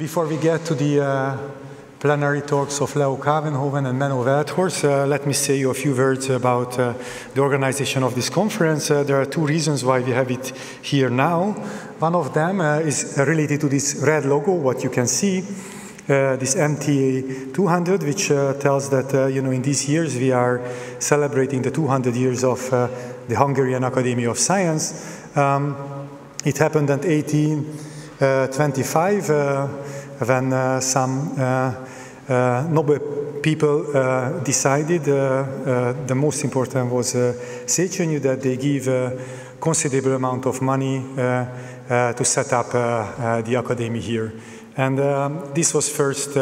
Before we get to the plenary talks of Kouwenhoven and Menno Veldhorst, let me say a few words about the organization of this conference. There are two reasons why we have it here now. One of them is related to this red logo, what you can see, this MTA 200, which tells that in these years we are celebrating the 200 years of the Hungarian Academy of Science. It happened in 1825 when some noble people decided, the most important was Csonka, that they give a considerable amount of money to set up the academy here. And this was first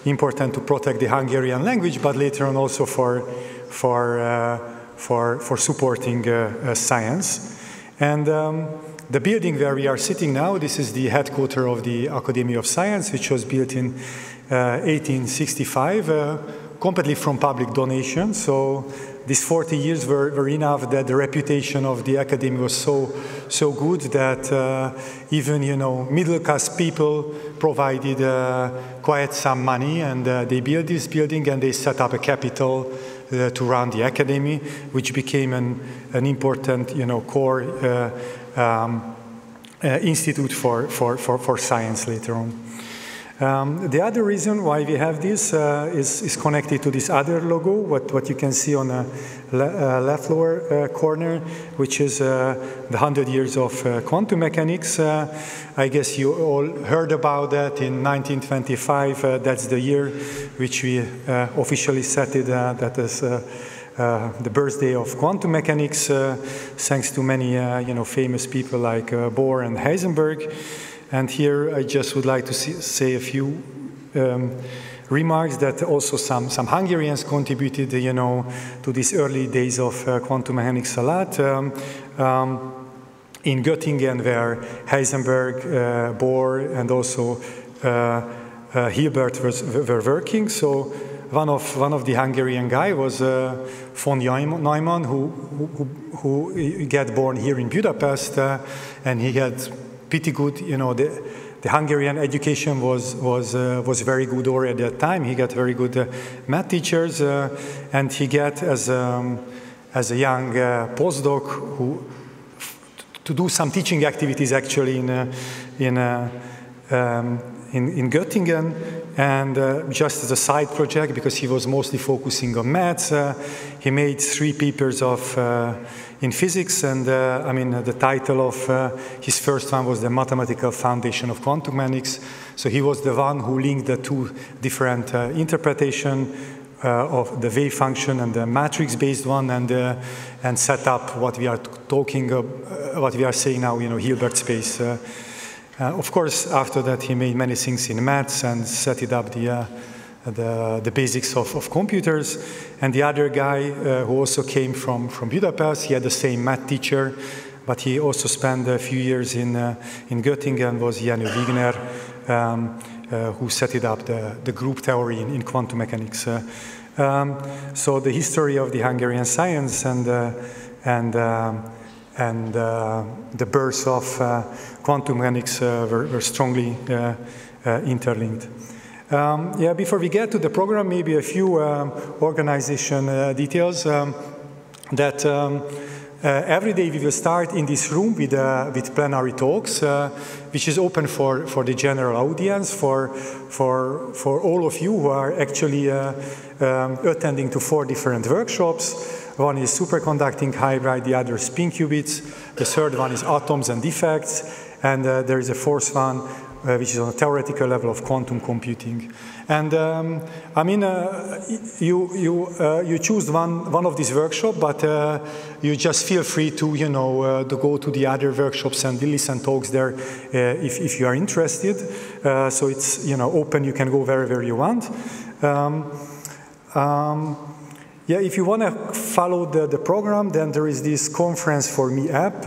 important to protect the Hungarian language, but later on also for supporting science. And the building where we are sitting now, this is the headquarters of the Academy of Science, which was built in 1865, completely from public donation. So these 40 years were enough that the reputation of the Academy was so good that even middle-class people provided quite some money, and they built this building and they set up a capital to run the Academy, which became an important core institute for science later on. The other reason why we have this is connected to this other logo, what you can see on the left lower corner, which is the 100 years of quantum mechanics. I guess you all heard about that in 1925. That's the year which we officially set it. That is the birthday of quantum mechanics, thanks to many famous people like Bohr and Heisenberg. And here I just would like to say a few remarks that also some Hungarians contributed, to these early days of quantum mechanics a lot. In Göttingen, where Heisenberg, Bohr, and also Hilbert were working. So one of the Hungarian guy was von Neumann, who got born here in Budapest, and he had pretty good, the Hungarian education was very good already at that time. He got very good math teachers, and he got as a young postdoc to do some teaching activities actually in Göttingen, and just as a side project, because he was mostly focusing on maths, he made 3 papers in physics, and the title of his first one was The Mathematical Foundation of Quantum Mechanics. So he was the one who linked the two different interpretation of the wave function and the matrix-based one, and set up what we are what we are saying now, Hilbert space. Of course, after that, he made many things in maths and set it up the basics of computers. And the other guy who also came from Budapest, he had the same math teacher, but he also spent a few years in Göttingen, was Jenő Wigner, who set it up, the group theory in quantum mechanics. So the history of the Hungarian science and the birth of quantum mechanics were strongly interlinked. Before we get to the program, maybe a few organization details. That every day we will start in this room with plenary talks, which is open for the general audience, for all of you who are actually attending to 4 different workshops. One is superconducting hybrid, the other spin qubits, the third one is atoms and defects, and there is a 4th one which is on a theoretical level of quantum computing. And you choose one of these workshops, but you just feel free to to go to the other workshops and listen talks there if you are interested. So it's open. You can go wherever you want. If you want to follow the program, then there is this Conference for Me app.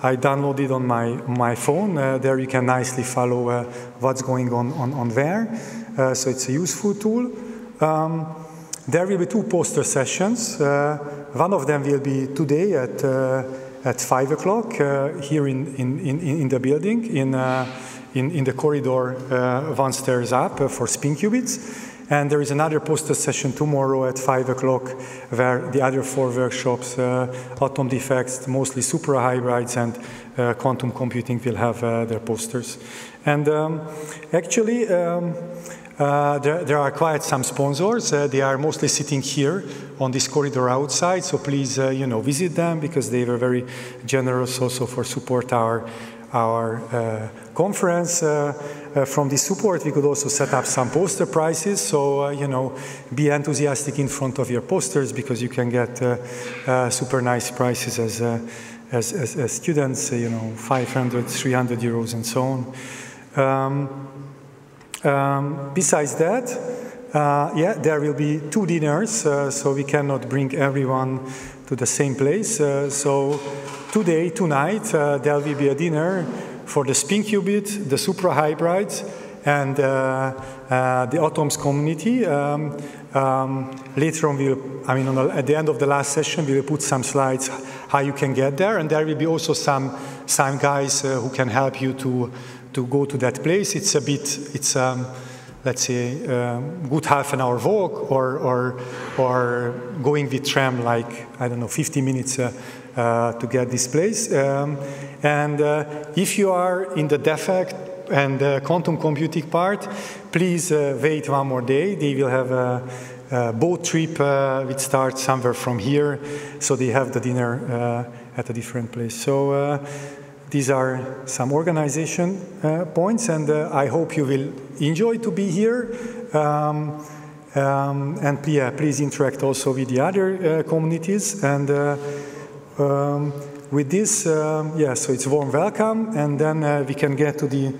I downloaded on my phone. There you can nicely follow what's going on there. So it's a useful tool. There will be 2 poster sessions. One of them will be today at 5 o'clock here in the building in the corridor one stairs up for spin qubits. And there is another poster session tomorrow at 5 o'clock where the other 4 workshops, atom defects, mostly suprahybrids, and quantum computing will have their posters. And actually, there are quite some sponsors. They are mostly sitting here on this corridor outside, so please visit them, because they were very generous also for support our conference. From this support, we could also set up some poster prizes. So, be enthusiastic in front of your posters, because you can get super nice prizes as students, 500, 300 euros and so on. Besides that, there will be 2 dinners, so we cannot bring everyone to the same place. So tonight, there will be a dinner for the spin qubit, the suprahybrids, and the atoms community. Later on, at the end of the last session, we will put some slides how you can get there, and there will be also some guys who can help you to go to that place. It's let's say good half an hour walk, or going with tram, like, I don't know, 50 minutes to get this place. And if you are in the defect and quantum computing part, please wait one more day. They will have a boat trip which starts somewhere from here, so they have the dinner at a different place. So these are some organization points, and I hope you will enjoy to be here. And please interact also with the other communities. And with this, so it's warm welcome, and then we can get to the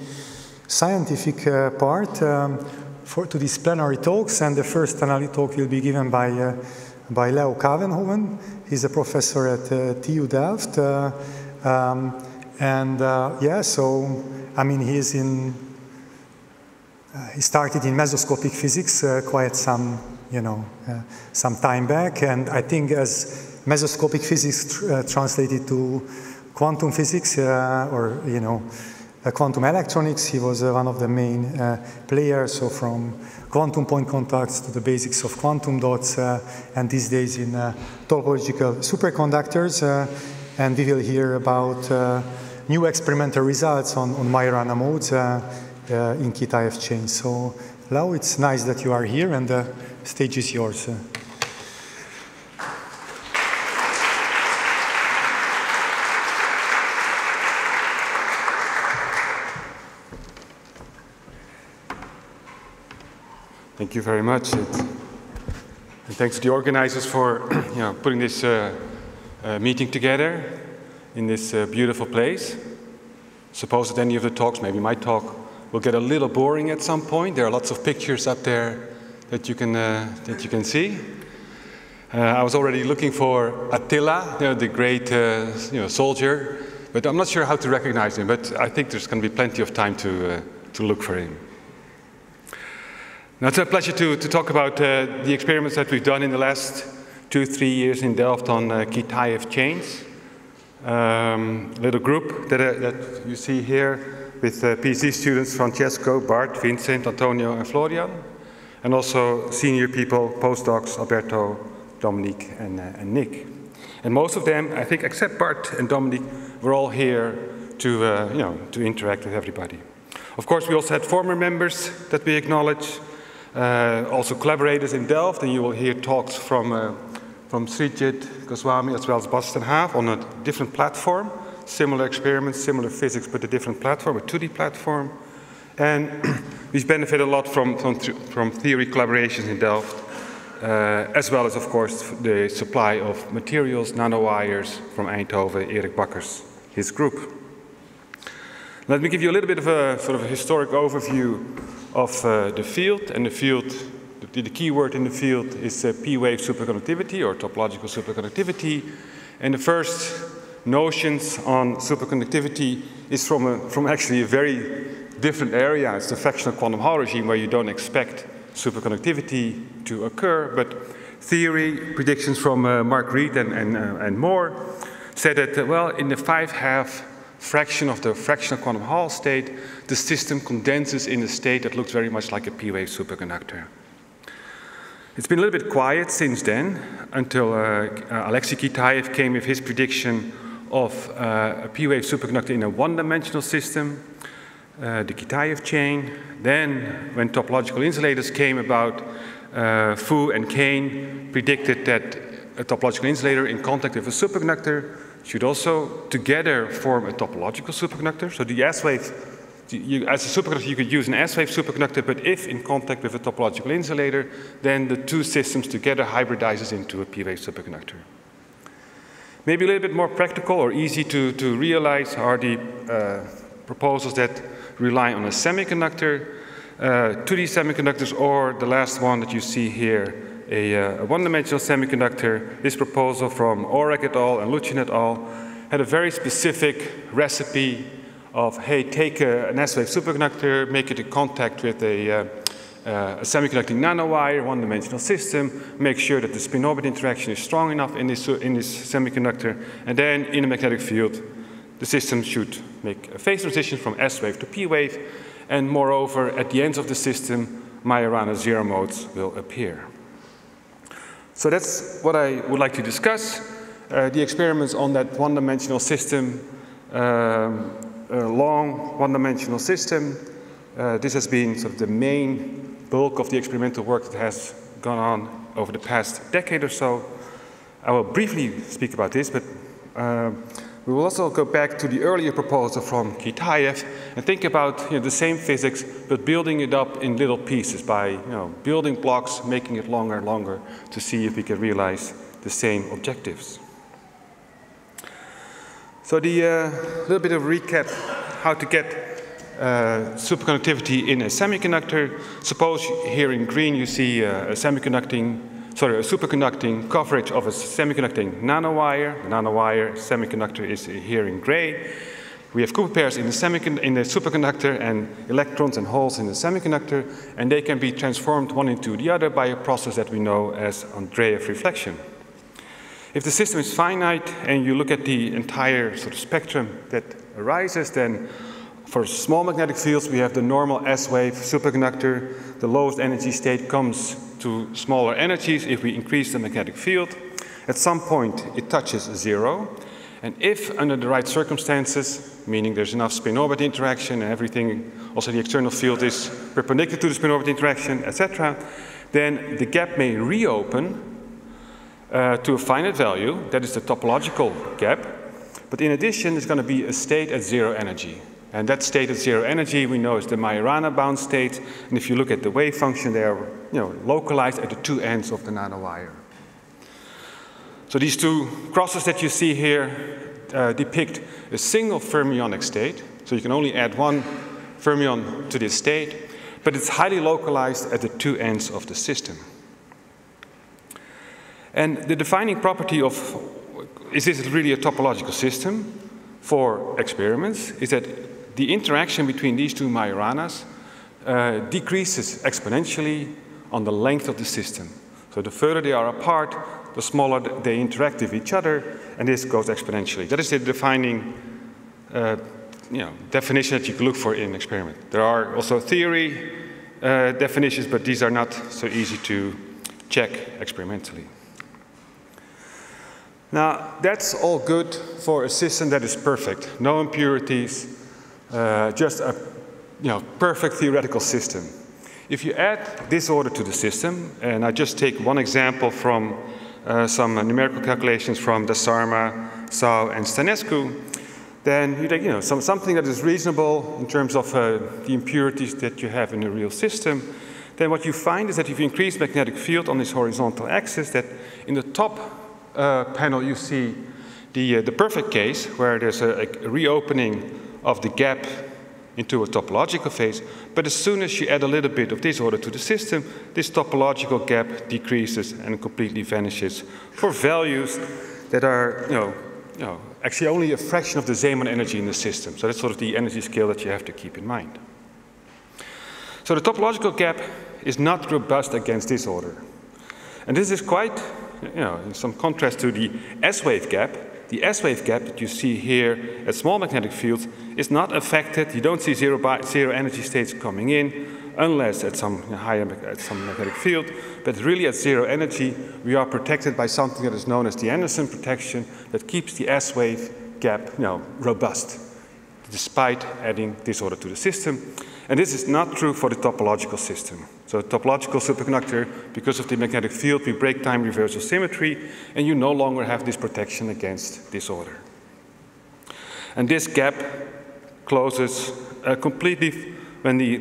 scientific part to these plenary talks. And the first plenary talk will be given by Kouwenhoven. He's a professor at TU Delft, so I mean he started in mesoscopic physics quite some time back, and I think as mesoscopic physics translated to quantum physics quantum electronics, he was one of the main players. So from quantum point contacts to the basics of quantum dots, and these days in topological superconductors. And we will hear about new experimental results on Majorana modes in QTech chains. So, Lau, it's nice that you are here, and the stage is yours. Thank you very much, and thanks to the organizers for putting this meeting together in this beautiful place. Suppose that any of the talks, maybe my talk, will get a little boring at some point. There are lots of pictures up there that you can see. I was already looking for Attila, the great soldier, but I'm not sure how to recognize him. But I think there's going to be plenty of time to look for him. Now, it's a pleasure to talk about the experiments that we've done in the last 2-3 years in Delft on QTech chains. Little group that you see here with PhD students Francesco, Bart, Vincent, Antonio, and Florian, and also senior people, postdocs Alberto, Dominique, and Nick. And most of them, I think, except Bart and Dominique, were all here to interact with everybody. Of course, we also had former members that we acknowledge. Also collaborators in Delft, and you will hear talks from Srijit Goswami as well as Bas ten Haaf on a different platform. Similar experiments, similar physics, but a different platform, a 2D platform. And we've benefited a lot from theory collaborations in Delft, as well as, of course, the supply of materials, nanowires from Eindhoven, Erik Bakkers, his group. Let me give you a little bit of a sort of a historic overview of the field, and the key word in the field is P-wave superconductivity or topological superconductivity. And the first notions on superconductivity is from actually a very different area. It's the fractional quantum Hall regime, where you don't expect superconductivity to occur, but theory predictions from Mark Reed and more said that, well, in the 5-half fraction of the fractional quantum Hall state, the system condenses in a state that looks very much like a P-wave superconductor. It's been a little bit quiet since then, until Alexei Kitaev came with his prediction of a P-wave superconductor in a one-dimensional system, the Kitaev chain. Then, when topological insulators came about, Fu and Kane predicted that a topological insulator in contact with a superconductor should also together form a topological superconductor. So the S-wave, as a superconductor, you could use an S-wave superconductor, but if in contact with a topological insulator, then the two systems together hybridizes into a P-wave superconductor. Maybe a little bit more practical or easy to realize are the proposals that rely on a semiconductor, 2D semiconductors, or the last one that you see here, a one-dimensional semiconductor. This proposal from Orek et al. And Luchin et al. Had a very specific recipe of, hey, take an S-wave superconductor, make it in contact with a semiconducting nanowire, one-dimensional system, make sure that the spin-orbit interaction is strong enough in this semiconductor, and then in a magnetic field, the system should make a phase transition from S-wave to P-wave, and moreover, at the ends of the system, Majorana zero modes will appear. So that's what I would like to discuss. The experiments on that one-dimensional system, long one-dimensional system. This has been sort of the main bulk of the experimental work that has gone on over the past decade or so. I will briefly speak about this, but we will also go back to the earlier proposal from Kitaev and think about the same physics, but building it up in little pieces by building blocks, making it longer and longer to see if we can realize the same objectives. So the little bit of recap, how to get superconductivity in a semiconductor. Suppose here in green you see a superconducting coverage of a semiconducting nanowire. The nanowire semiconductor is here in gray. We have Cooper pairs in the superconductor and electrons and holes in the semiconductor, and they can be transformed one into the other by a process that we know as Andreev reflection. If the system is finite and you look at the entire sort of spectrum that arises, then for small magnetic fields we have the normal S-wave superconductor. The lowest energy state comes to smaller energies if we increase the magnetic field. At some point it touches zero, and if under the right circumstances, meaning there's enough spin-orbit interaction and everything, also the external field is perpendicular to the spin-orbit interaction, etc., then the gap may reopen to a finite value, that is the topological gap, but in addition there's going to be a state at zero energy. And that state at zero energy we know is the Majorana bound state, and if you look at the wave function, they are localized at the two ends of the nanowire. So these two crosses that you see here depict a single fermionic state, so you can only add one fermion to this state, but it's highly localized at the two ends of the system. And the defining property of, is this really a topological system for experiments, is that the interaction between these two Majoranas decreases exponentially on the length of the system. So the further they are apart, the smaller they interact with each other, and this goes exponentially. That is the defining definition that you can look for in an experiment. There are also theory definitions, but these are not so easy to check experimentally. Now, that's all good for a system that is perfect. No impurities, just a perfect theoretical system. If you add disorder to the system, and I just take one example from some numerical calculations from Dasarma, Sau, and Stanescu, then you take something that is reasonable in terms of the impurities that you have in a real system. Then what you find is that if you increase magnetic field on this horizontal axis, that in the top panel you see the perfect case where there's a reopening of the gap into a topological phase, but as soon as you add a little bit of disorder to the system, this topological gap decreases and completely vanishes for values that are actually only a fraction of the Zeeman energy in the system. So that's sort of the energy scale that you have to keep in mind. So the topological gap is not robust against disorder. And this is quite in some contrast to the S-wave gap the S-wave gap that you see here at small magnetic fields is not affected. You don't see zero energy states coming in, unless at some magnetic field, but really at zero energy, we are protected by something that is known as the Anderson protection that keeps the S-wave gap robust, despite adding disorder to the system. And this is not true for the topological system. So the topological superconductor, because of the magnetic field, we break time reversal symmetry, and you no longer have this protection against disorder. And this gap closes completely when the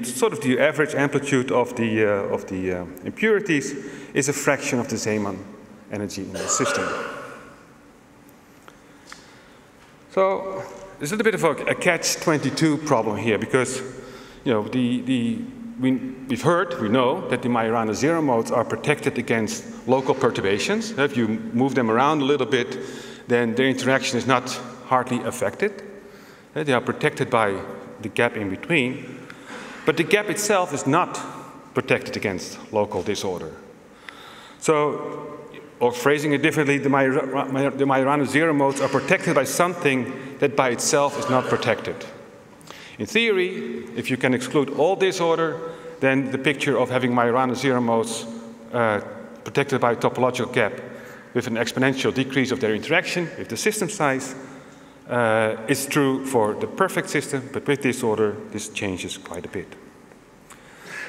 average amplitude of the impurities is a fraction of the Zeeman energy in the system. So there's a little bit of a catch-22 problem here, because we know that the Majorana zero modes are protected against local perturbations. If you move them around a little bit, then their interaction is not hardly affected. They are protected by the gap in between. But the gap itself is not protected against local disorder. So, or phrasing it differently, the Majorana zero modes are protected by something that by itself is not protected. In theory, if you can exclude all disorder, then the picture of having Majorana zero modes protected by a topological gap with an exponential decrease of their interaction with the system size is true for the perfect system, but with disorder, this changes quite a bit.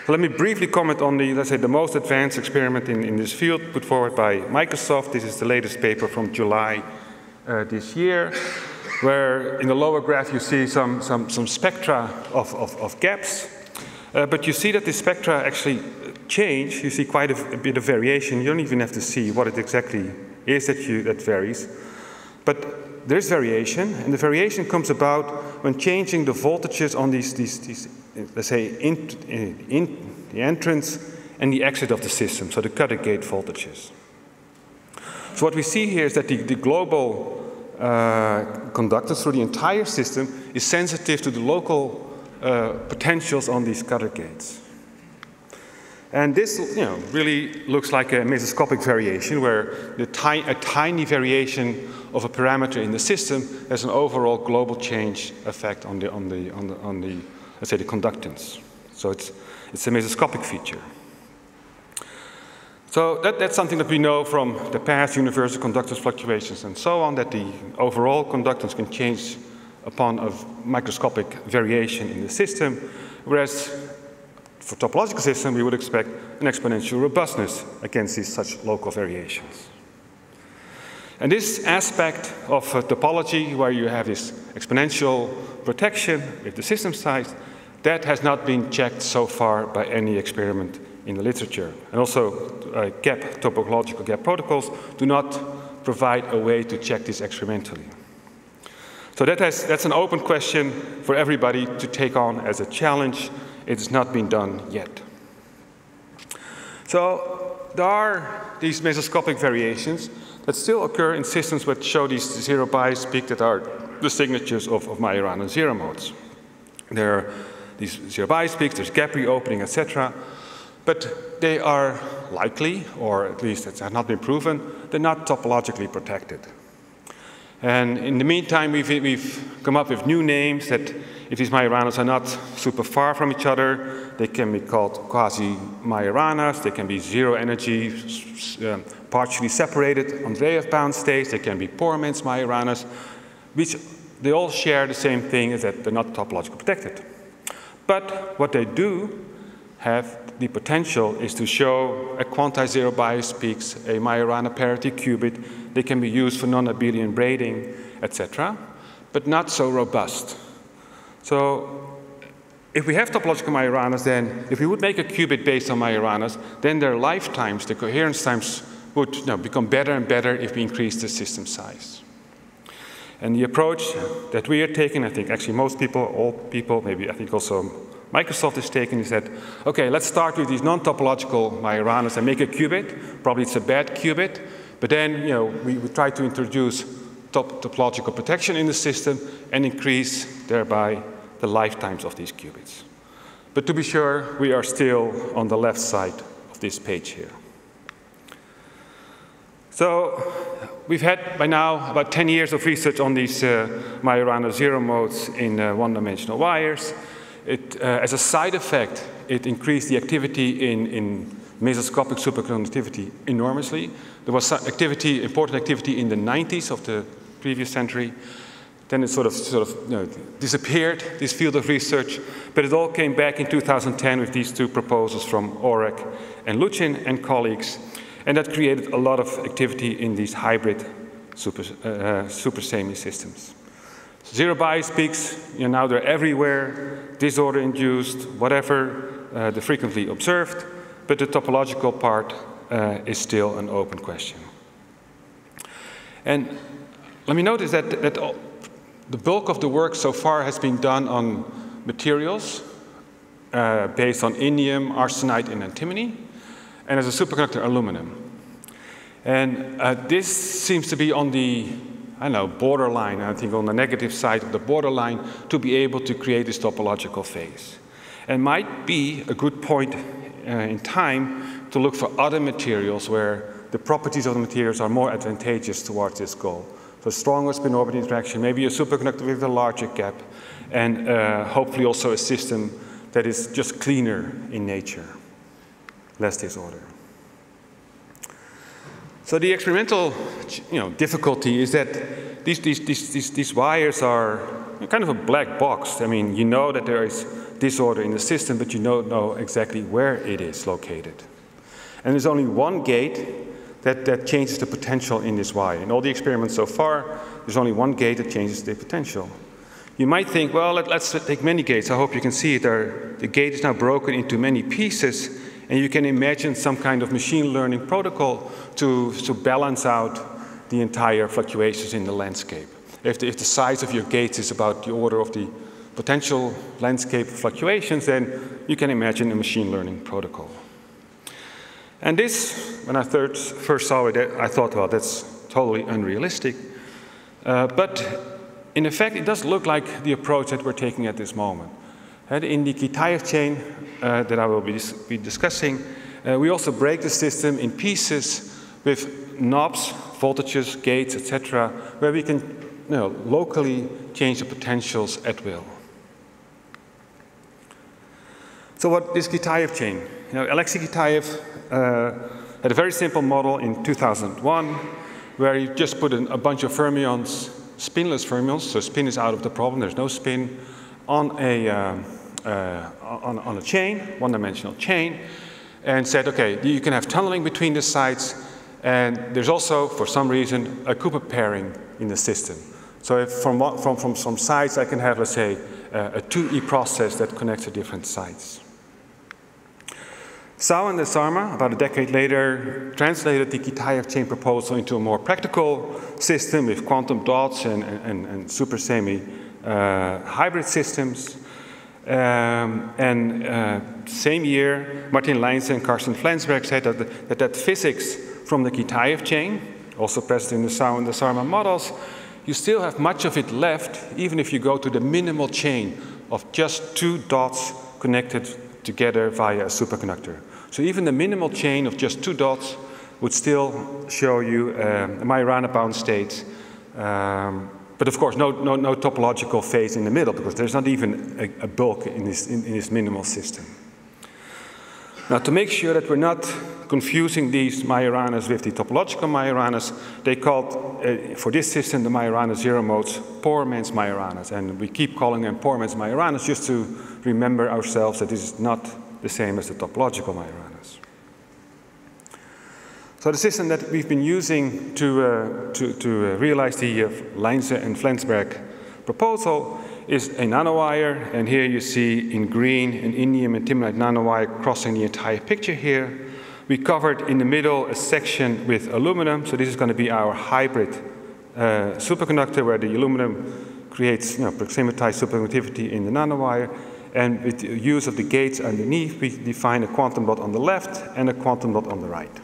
So let me briefly comment on the most advanced experiment in this field put forward by Microsoft. This is the latest paper from July this year, where in the lower graph you see some spectra of gaps. But you see that the spectra actually change. You see quite a bit of variation. You don't even have to see what it exactly is that varies. But there's variation, and the variation comes about when changing the voltages on these let's say, in the entrance and the exit of the system, so the cutter gate voltages. So what we see here is that the global conductance through the entire system is sensitive to the local potentials on these cutter gates. And this really looks like a mesoscopic variation, where a tiny variation of a parameter in the system has an overall global change effect on the let's say the conductance. So it's a mesoscopic feature. So that's something that we know from the past, universal conductance fluctuations and so on, that the overall conductance can change upon a microscopic variation in the system, whereas for topological system, we would expect an exponential robustness against these such local variations. And this aspect of topology, where you have this exponential protection with the system size, that has not been checked so far by any experiment in the literature. And also, topological gap protocols do not provide a way to check this experimentally. So that's an open question for everybody to take on as a challenge. It has not been done yet. So there are these mesoscopic variations that still occur in systems which show these zero bias peaks that are the signatures of Majorana zero modes. There are these zero bias peaks, there's gap reopening, etc. But they are likely, or at least it has not been proven, they're not topologically protected. And in the meantime, we've come up with new names that, if these Majoranas are not super far from each other, they can be called quasi-Majoranas, they can be zero energy, partially separated Andreev-bound states, they can be Poormans Majoranas, which they all share the same thing, is that they're not topologically protected. But what they do have the potential is to show a quantized zero bias peaks, a Majorana parity qubit. They can be used for non-abelian braiding, etc., but not so robust. So if we have topological Majoranas, then if we would make a qubit based on Majoranas, then their lifetimes, the coherence times, would become better and better if we increase the system size. And the approach that we are taking, I think actually most people, all people, maybe I think also Microsoft is taking, is that, okay, let's start with these non-topological Majoranas and make a qubit. Probably it's a bad qubit, but then we try to introduce topological protection in the system and increase thereby the lifetimes of these qubits. But to be sure, we are still on the left side of this page here. So we've had by now about 10 years of research on these Majorana zero modes in one-dimensional wires. As a side effect, it increased the activity in mesoscopic superconductivity enormously. There was important activity in the 90s of the previous century. Then it sort of disappeared, this field of research, but it all came back in 2010 with these two proposals from Orek and Luchin and colleagues, and that created a lot of activity in these hybrid super semi systems. Zero bias peaks, now they're everywhere, disorder-induced, whatever, they're frequently observed, but the topological part is still an open question. And let me notice that the bulk of the work so far has been done on materials based on indium, arsenide, and antimony, and as a superconductor, aluminum. And this seems to be on the, borderline, I think on the negative side of the borderline, to be able to create this topological phase. And might be a good point in time to look for other materials where the properties of the materials are more advantageous towards this goal. So stronger spin-orbit interaction, maybe a superconductor with a larger gap, and hopefully also a system that is just cleaner in nature, less disorder. So the experimental difficulty is that these wires are kind of a black box. I mean, you know that there is disorder in the system, but you don't know exactly where it is located. And there's only one gate that changes the potential in this wire. In all the experiments so far, there's only one gate that changes the potential. You might think, well, let's take many gates. I hope you can see it. The gate is now broken into many pieces, and you can imagine some kind of machine learning protocol to balance out the entire fluctuations in the landscape. If the size of your gates is about the order of the potential landscape fluctuations, then you can imagine a machine learning protocol. And this, when I first saw it, I thought, well, that's totally unrealistic. But in effect, it does look like the approach that we're taking at this moment. In the Kitaev chain that I will be discussing, we also break the system in pieces with knobs, voltages, gates, etc., where we can locally change the potentials at will. So what is Kitaev chain? Alexei Kitaev had a very simple model in 2001 where he just put a bunch of fermions, spinless fermions, so spin is out of the problem, there's no spin, on a chain, one-dimensional chain, and said, okay, you can have tunneling between the sides, and there's also, for some reason, a Cooper pairing in the system. So if from some sides I can have, let's say, a 2E process that connects to different sides. Sao and Desarma, about a decade later, translated the Kitaev chain proposal into a more practical system with quantum dots and super semi hybrid systems. Same year, Martin Leinze and Carsten Flensberg said that physics from the Kitaev chain, also present in the Sao and Desarma models, you still have much of it left, even if you go to the minimal chain of just two dots connected together via a superconductor. So even the minimal chain of just two dots would still show you a Majorana-bound state, but of course no topological phase in the middle, because there's not even a bulk in this minimal system. Now, to make sure that we're not confusing these Majoranas with the topological Majoranas, they called, for this system, the Majorana zero modes, poor man's Majoranas. And we keep calling them poor man's Majoranas just to remember ourselves that this is not the same as the topological Majoranas. So the system that we've been using to realize the Leinze and Flensberg proposal is a nanowire, and here you see in green an indium and timonite nanowire crossing the entire picture here. We covered in the middle a section with aluminum, so this is going to be our hybrid superconductor where the aluminum creates proximatized superconductivity in the nanowire, and with the use of the gates underneath we define a quantum dot on the left and a quantum dot on the right.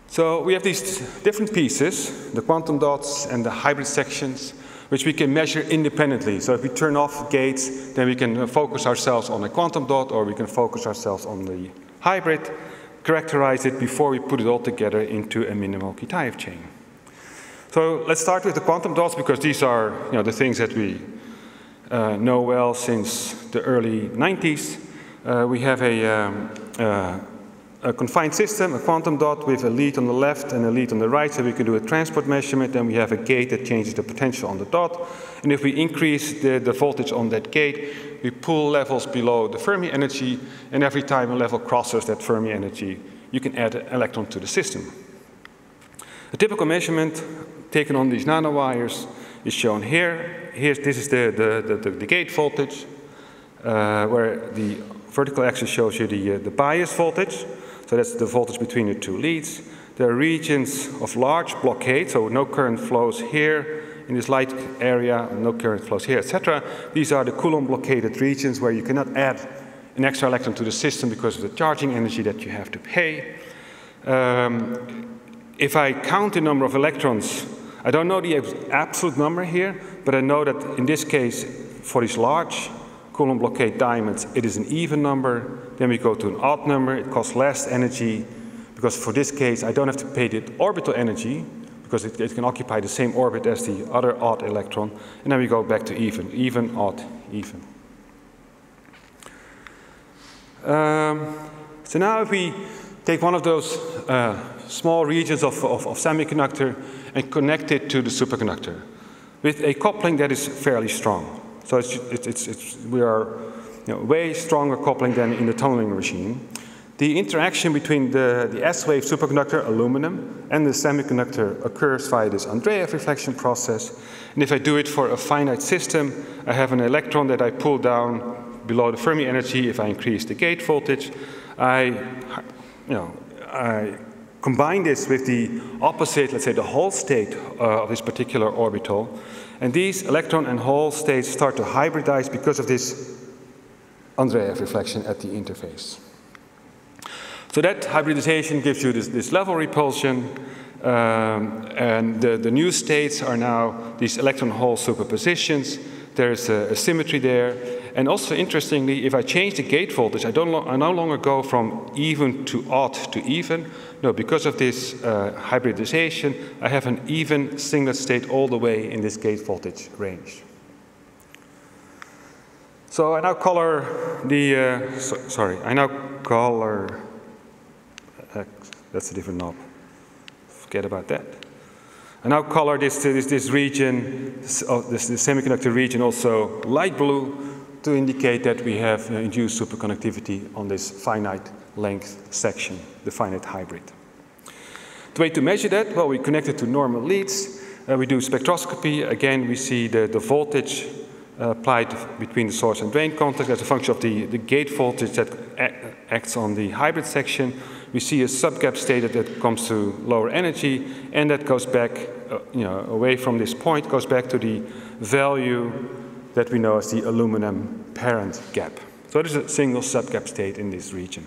So we have these different pieces, the quantum dots and the hybrid sections, which we can measure independently. So if we turn off gates, then we can focus ourselves on a quantum dot, or we can focus ourselves on the hybrid, characterize it before we put it all together into a minimal Kitaev chain. So let's start with the quantum dots, because these are the things that we know well since the early 90s. We have a confined system, a quantum dot with a lead on the left and a lead on the right, so we can do a transport measurement, and we have a gate that changes the potential on the dot. And if we increase the voltage on that gate, we pull levels below the Fermi energy, and every time a level crosses that Fermi energy, you can add an electron to the system. A typical measurement taken on these nanowires is shown here. This is the gate voltage, where the vertical axis shows you the bias voltage. So that's the voltage between the two leads. There are regions of large blockade, so no current flows here in this light area, no current flows here, etc. These are the Coulomb blockaded regions where you cannot add an extra electron to the system because of the charging energy that you have to pay. If I count the number of electrons, I don't know the absolute number here, but I know that in this case, for these large Coulomb blockade diamonds, it is an even number. Then we go to an odd number. It costs less energy, because for this case, I don't have to pay the orbital energy, because it can occupy the same orbit as the other odd electron. And then we go back to even, even, odd, even. So now if we take one of those small regions of semiconductor and connect it to the superconductor with a coupling that is fairly strong. So we are way stronger coupling than in the tunneling regime. The interaction between the S-wave superconductor, aluminum, and the semiconductor occurs via this Andreev reflection process. And if I do it for a finite system, I have an electron that I pull down below the Fermi energy. If I increase the gate voltage, I combine this with the opposite, let's say the Hall state of this particular orbital. And these electron and Hall states start to hybridize because of this Andreev reflection at the interface. So that hybridization gives you this level repulsion, and the new states are now these electron-Hall superpositions. There's a symmetry there. And also, interestingly, if I change the gate voltage, I no longer go from even to odd to even. No, because of this hybridization, I have an even singlet state all the way in this gate voltage range. So I now color that's a different knob. Forget about that. I now color this region, this semiconductor region, also light blue, to indicate that we have induced superconductivity on this finite length section, the finite hybrid. The way to measure that, well, we connect it to normal leads. We do spectroscopy. Again, we see the voltage applied between the source and drain contact as a function of the gate voltage that acts on the hybrid section. We see a subgap state that comes to lower energy, and that goes back, away from this point, goes back to the value that we know as the aluminum parent gap. So there's a single subgap state in this region.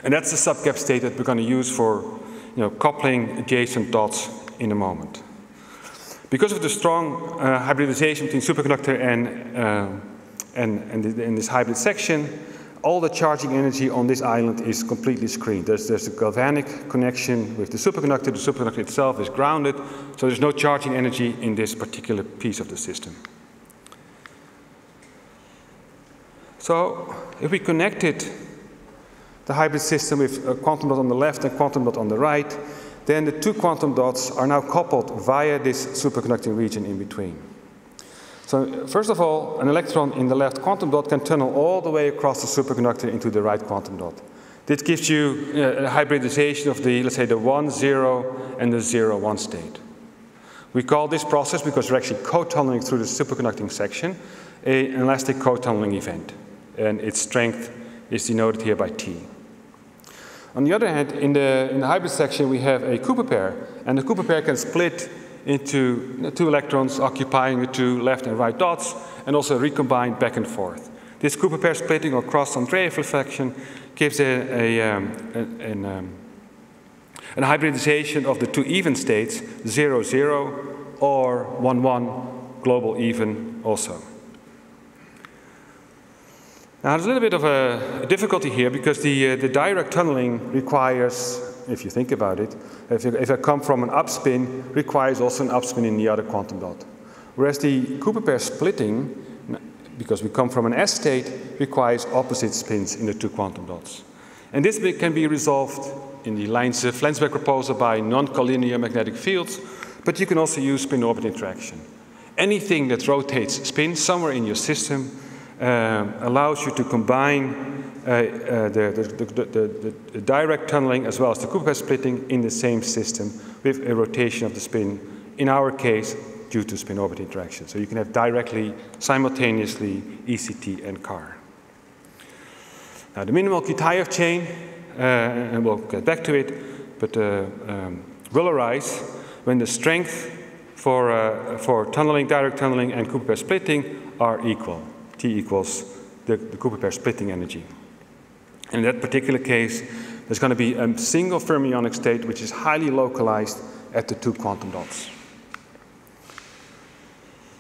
And that's the subgap state that we're going to use for coupling adjacent dots in a moment. Because of the strong hybridization between superconductor and this hybrid section, all the charging energy on this island is completely screened. There's a galvanic connection with the superconductor. The superconductor itself is grounded, so there's no charging energy in this particular piece of the system. So if we connected the hybrid system with a quantum dot on the left and quantum dot on the right, then the two quantum dots are now coupled via this superconducting region in between. So first of all, an electron in the left quantum dot can tunnel all the way across the superconductor into the right quantum dot. This gives you a hybridization of the, let's say, the 1, 0 and the 0, 1 state. We call this process, because we're actually co-tunneling through the superconducting section, an elastic co-tunneling event. And its strength is denoted here by T. On the other hand, in the hybrid section, we have a Cooper pair, and the Cooper pair can split into two electrons occupying the two left and right dots, and also recombine back and forth. This Cooper pair splitting or cross-Andreev reflection gives a hybridization of the two even states, 0, 0, or 1, 1, global even also. Now, there's a little bit of a difficulty here because the direct tunneling requires, if you think about it, if I come from an upspin, requires also an upspin in the other quantum dot. Whereas the Cooper pair splitting, because we come from an S state, requires opposite spins in the two quantum dots. And this can be resolved in the Lensberg proposal by non-collinear magnetic fields, but you can also use spin-orbit interaction. Anything that rotates spin somewhere in your system allows you to combine the direct tunneling as well as the Cooper pair splitting in the same system with a rotation of the spin, in our case, due to spin-orbit interaction. So you can have directly, simultaneously, ECT and CAR. Now the minimal Kitaev chain, and we'll get back to it, but will arise when the strength for tunneling, direct tunneling, and Cooper pair splitting are equal. T equals the Cooper pair splitting energy. In that particular case, there's going to be a single fermionic state which is highly localized at the two quantum dots.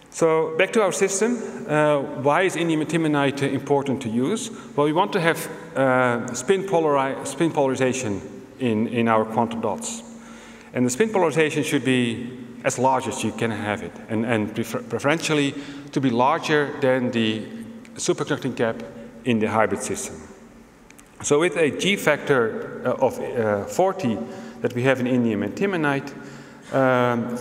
So back to our system. Why is indium antimonide important to use? Well, we want to have spin polarization in our quantum dots. And the spin polarization should be as large as you can have it, and preferentially to be larger than the superconducting gap in the hybrid system. So with a G factor of 40 that we have in indium antimonide,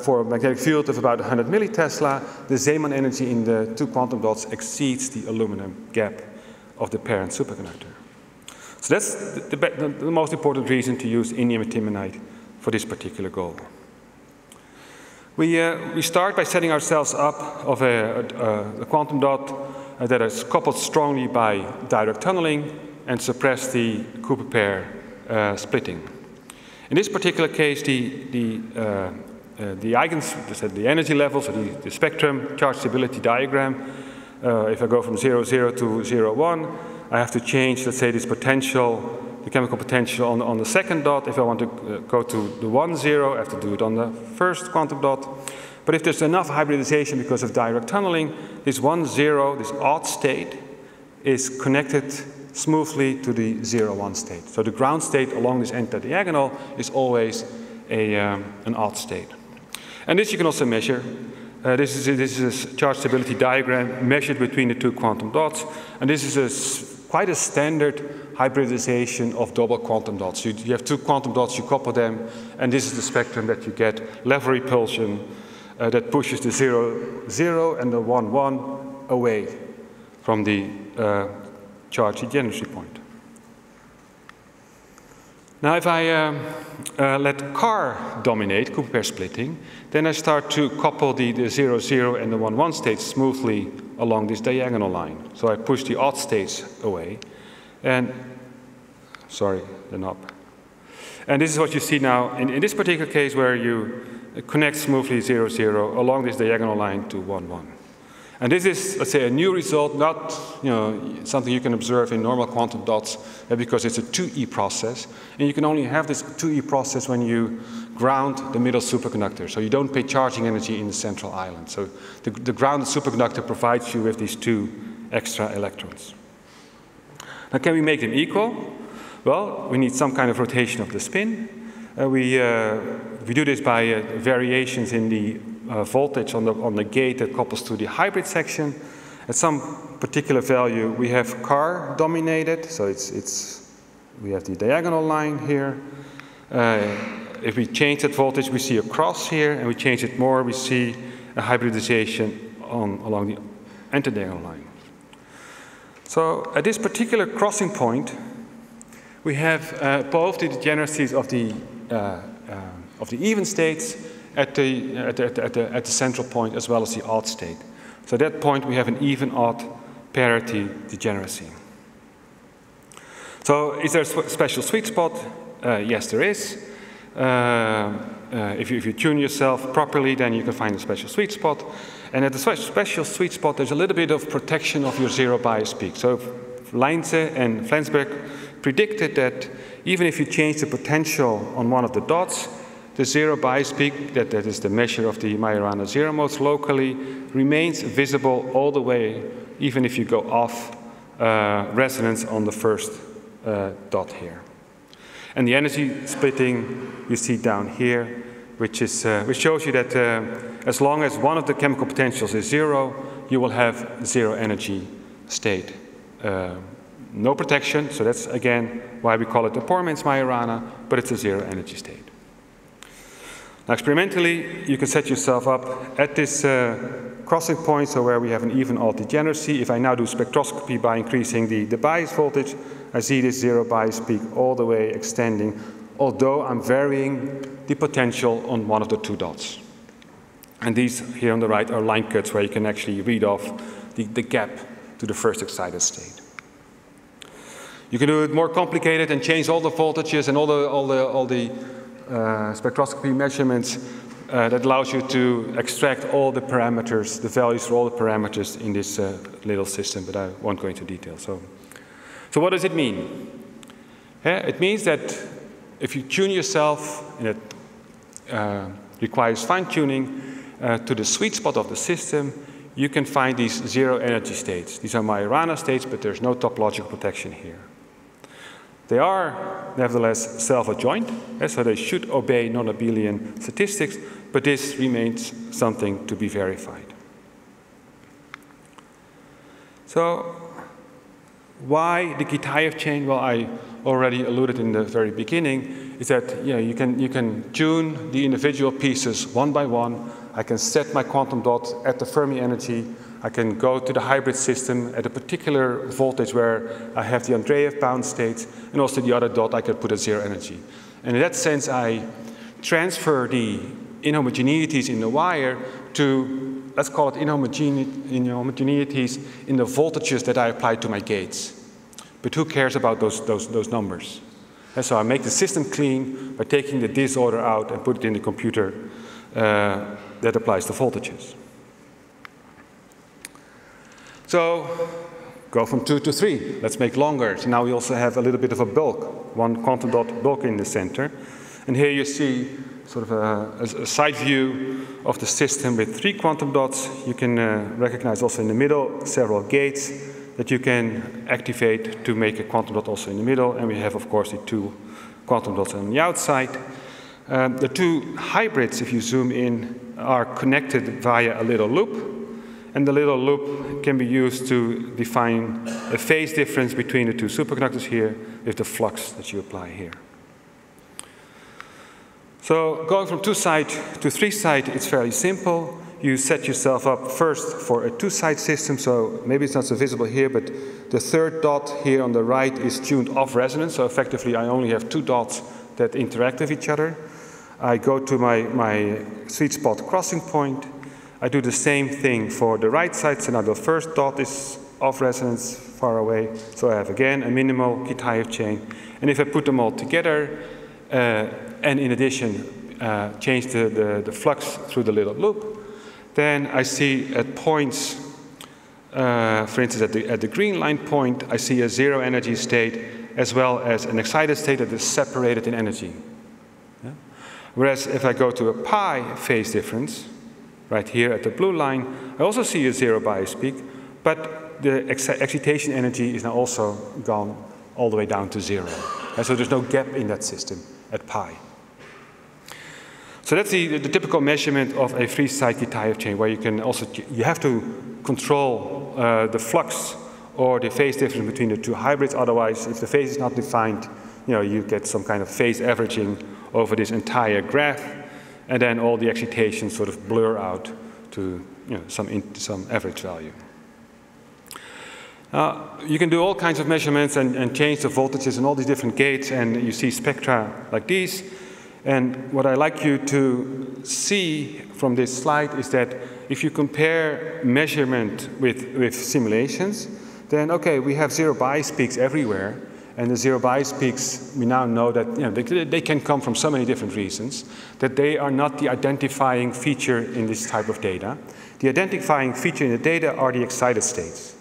for a magnetic field of about 100 millitesla, the Zeeman energy in the two quantum dots exceeds the aluminum gap of the parent superconductor. So that's the most important reason to use indium antimonide for this particular goal. We start by setting ourselves up of a quantum dot that is coupled strongly by direct tunneling and suppress the Cooper pair splitting. In this particular case, the energy levels, or the spectrum charge stability diagram, if I go from 0, 0 to 0, 1, I have to change, let's say, this potential, the chemical potential on the second dot. If I want to go to the 1, 0, I have to do it on the first quantum dot. But if there's enough hybridization because of direct tunneling, this 1, 0, this odd state, is connected smoothly to the 0, 1 state. So the ground state along this anti-diagonal is always an odd state. And this you can also measure. This is a charge stability diagram measured between the two quantum dots. And this is quite a standard hybridization of double quantum dots. You have two quantum dots, you couple them, and this is the spectrum that you get, level repulsion that pushes the 0, 0 and the 1, 1 away from the charge degeneracy point. Now if I let CAR dominate, Cooper pair splitting, then I start to couple the 0, 0 and the 1, 1 states smoothly along this diagonal line. So I push the odd states away. And, sorry, the knob. And this is what you see now in this particular case where you connect smoothly 0, 0 along this diagonal line to 1, 1. And this is, let's say, a new result, not something you can observe in normal quantum dots because it's a 2E process. And you can only have this 2E process when you ground the middle superconductor. So you don't pay charging energy in the central island. So the grounded superconductor provides you with these two extra electrons. Now, can we make them equal? Well, we need some kind of rotation of the spin. We do this by variations in the voltage on the gate that couples to the hybrid section. At some particular value, we have CAR dominated, so we have the diagonal line here. If we change that voltage, we see a cross here, and we change it more, we see a hybridization along the antidiagonal line. So at this particular crossing point, we have both the degeneracies of the even states at the central point as well as the odd state. So at that point we have an even-odd parity degeneracy. So is there a special sweet spot? Yes, there is. If you tune yourself properly, then you can find a special sweet spot. And at the special sweet spot, there's a little bit of protection of your zero bias peak. So Leinze and Flensburg predicted that even if you change the potential on one of the dots, the zero bias peak, that is the measure of the Majorana zero modes locally, remains visible all the way, even if you go off resonance on the first dot here. And the energy splitting you see down here, which shows you that as long as one of the chemical potentials is zero, you will have zero energy state. No protection, so that's again why we call it the poor man's Majorana, but it's a zero energy state. Now experimentally, you can set yourself up at this crossing point, so where we have an even odd degeneracy. If I now do spectroscopy by increasing the bias voltage, I see this zero bias peak all the way extending, although I'm varying the potential on one of the two dots. And these here on the right are line cuts where you can actually read off the gap to the first excited state. You can do it more complicated and change all the voltages and all the spectroscopy measurements. That allows you to extract all the parameters, the values for all the parameters in this little system, but I won't go into detail. So what does it mean? It means that if you tune yourself, and it requires fine-tuning to the sweet spot of the system, you can find these zero energy states. These are Majorana states, but there's no topological protection here. They are, nevertheless, self-adjoint, so they should obey non-abelian statistics, but this remains something to be verified. So, why the Kitaev chain? Well, I already alluded in the very beginning, is that you can tune the individual pieces one by one. I can set my quantum dot at the Fermi energy. I can go to the hybrid system at a particular voltage where I have the Andreev bound states, and also the other dot I can put at zero energy. And in that sense, I transfer the inhomogeneities in the wire to, let's call it inhomogeneities in the voltages that I apply to my gates. But who cares about those numbers? And so I make the system clean by taking the disorder out and put it in the computer that applies the voltages. So go from 2 to 3. Let's make longer. So now we also have a little bit of a bulk, one quantum dot bulk in the center. And here you see sort of a side view of the system with 3 quantum dots. You can recognize also in the middle several gates that you can activate to make a quantum dot also in the middle. And we have, of course, the 2 quantum dots on the outside. The 2 hybrids, if you zoom in, are connected via a little loop. And the little loop can be used to define a phase difference between the 2 superconductors here with the flux that you apply here. So going from 2-side to 3-side, it's fairly simple. You set yourself up first for a 2-side system, so maybe it's not so visible here, but the 3rd dot here on the right is tuned off resonance, so effectively I only have 2 dots that interact with each other. I go to my sweet spot crossing point. I do the same thing for the right side, so now the first dot is off resonance far away, so I have again a minimal Kitaev chain. And if I put them all together, and in addition change the flux through the little loop, then I see at points, for instance at the green line point, I see a zero energy state as well as an excited state that is separated in energy. Yeah? Whereas if I go to a pi phase difference, right here at the blue line, I also see a zero bias peak, but the excitation energy is now also gone all the way down to 0. And so there's no gap in that system at pi. So that's the typical measurement of a 3-side Kitaev chain, where you have to control the flux or the phase difference between the 2 hybrids. Otherwise, if the phase is not defined, you get some kind of phase averaging over this entire graph, and then all the excitations sort of blur out to some average value. You can do all kinds of measurements and change the voltages in all these different gates, and you see spectra like these. And what I like you to see from this slide is that if you compare measurement with simulations, then okay, we have zero bias peaks everywhere. And the zero bias peaks, we now know that they can come from so many different reasons, that they are not the identifying feature in this type of data. The identifying feature in the data are the excited states.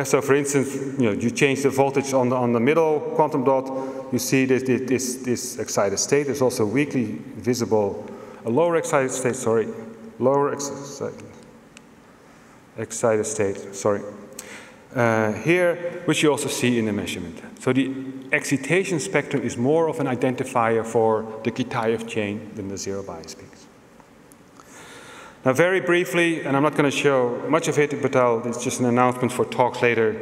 So for instance, you change the voltage on the middle quantum dot, you see this excited state. There's also weakly visible a lower excited state, here, which you also see in the measurement. So the excitation spectrum is more of an identifier for the Kitaev chain than the zero bias peaks. Now very briefly, and I'm not going to show much of it, but it's just an announcement for talks later,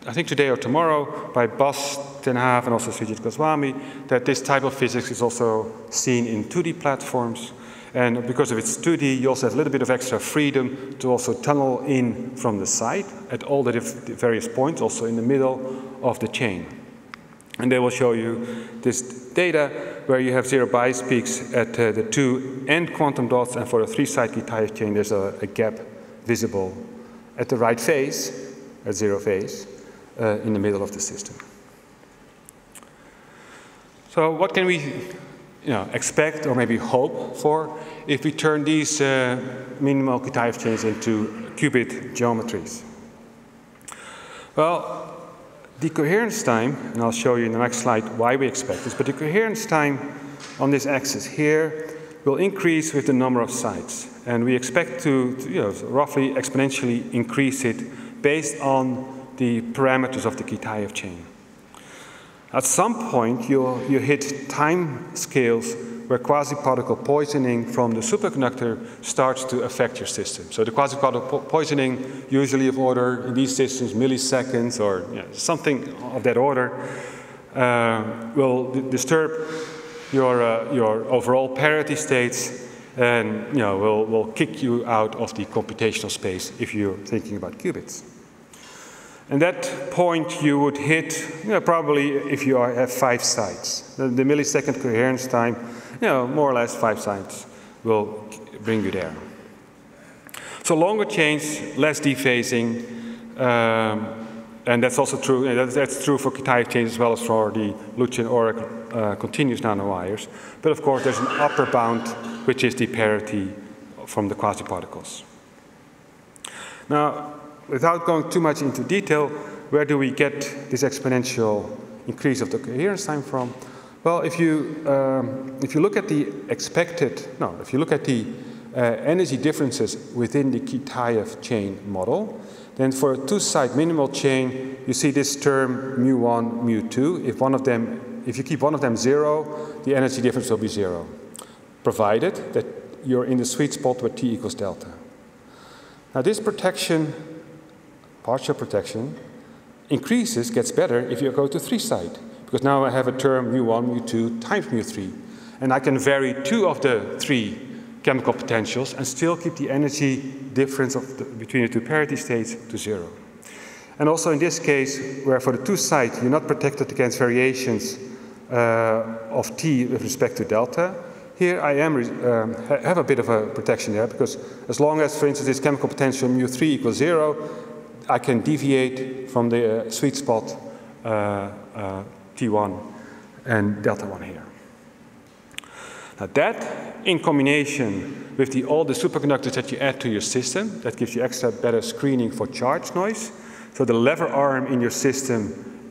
I think today or tomorrow, by Bas ten Haaf and also Srijit Goswami, that this type of physics is also seen in 2D platforms. And because of its 2D, you also have a little bit of extra freedom to also tunnel in from the side at all the various points, also in the middle of the chain. And they will show you this data where you have zero bias peaks at the two end quantum dots, and for the three-side Kitaev chain, there's a gap visible at the right phase, at zero phase, in the middle of the system. So what can we expect or maybe hope for if we turn these minimal Kitaev chains into qubit geometries? Well, the coherence time, and I'll show you in the next slide why we expect this, but the coherence time on this axis here will increase with the number of sites. And we expect to roughly exponentially increase it based on the parameters of the Kitaev chain. At some point, you hit time scales where quasi-particle poisoning from the superconductor starts to affect your system. So the quasi-particle poisoning, usually of order in these systems, milliseconds or something of that order, will disturb your overall parity states and will kick you out of the computational space if you're thinking about qubits. And that point you would hit probably if you have 5 sites. The millisecond coherence time, more or less 5 sites will bring you there. So longer chains, less dephasing, and that's also true. That's true for Kitaev chains as well as for the Lucian Oracle continuous nanowires. But of course, there's an upper bound, which is the parity from the quasi-particles. Now, without going too much into detail, where do we get this exponential increase of the coherence time from? Well, if you look at the energy differences within the Kitaev chain model, then for a two-side minimal chain, you see this term mu1, mu2. If you keep one of them 0, the energy difference will be 0, provided that you're in the sweet spot where t equals delta. Now this protection, partial protection, gets better if you go to 3-side. Because now I have a term mu1, mu2 times mu3. And I can vary 2 of the 3 chemical potentials and still keep the energy difference between the 2 parity states to 0. And also in this case, where for the 2-side you're not protected against variations of t with respect to delta, here I have a bit of a protection there, because as long as, for instance, this chemical potential mu3 equals 0, I can deviate from the sweet spot T1 and delta 1 here. Now that, in combination with all the superconductors that you add to your system, that gives you extra better screening for charge noise. So the lever arm in your system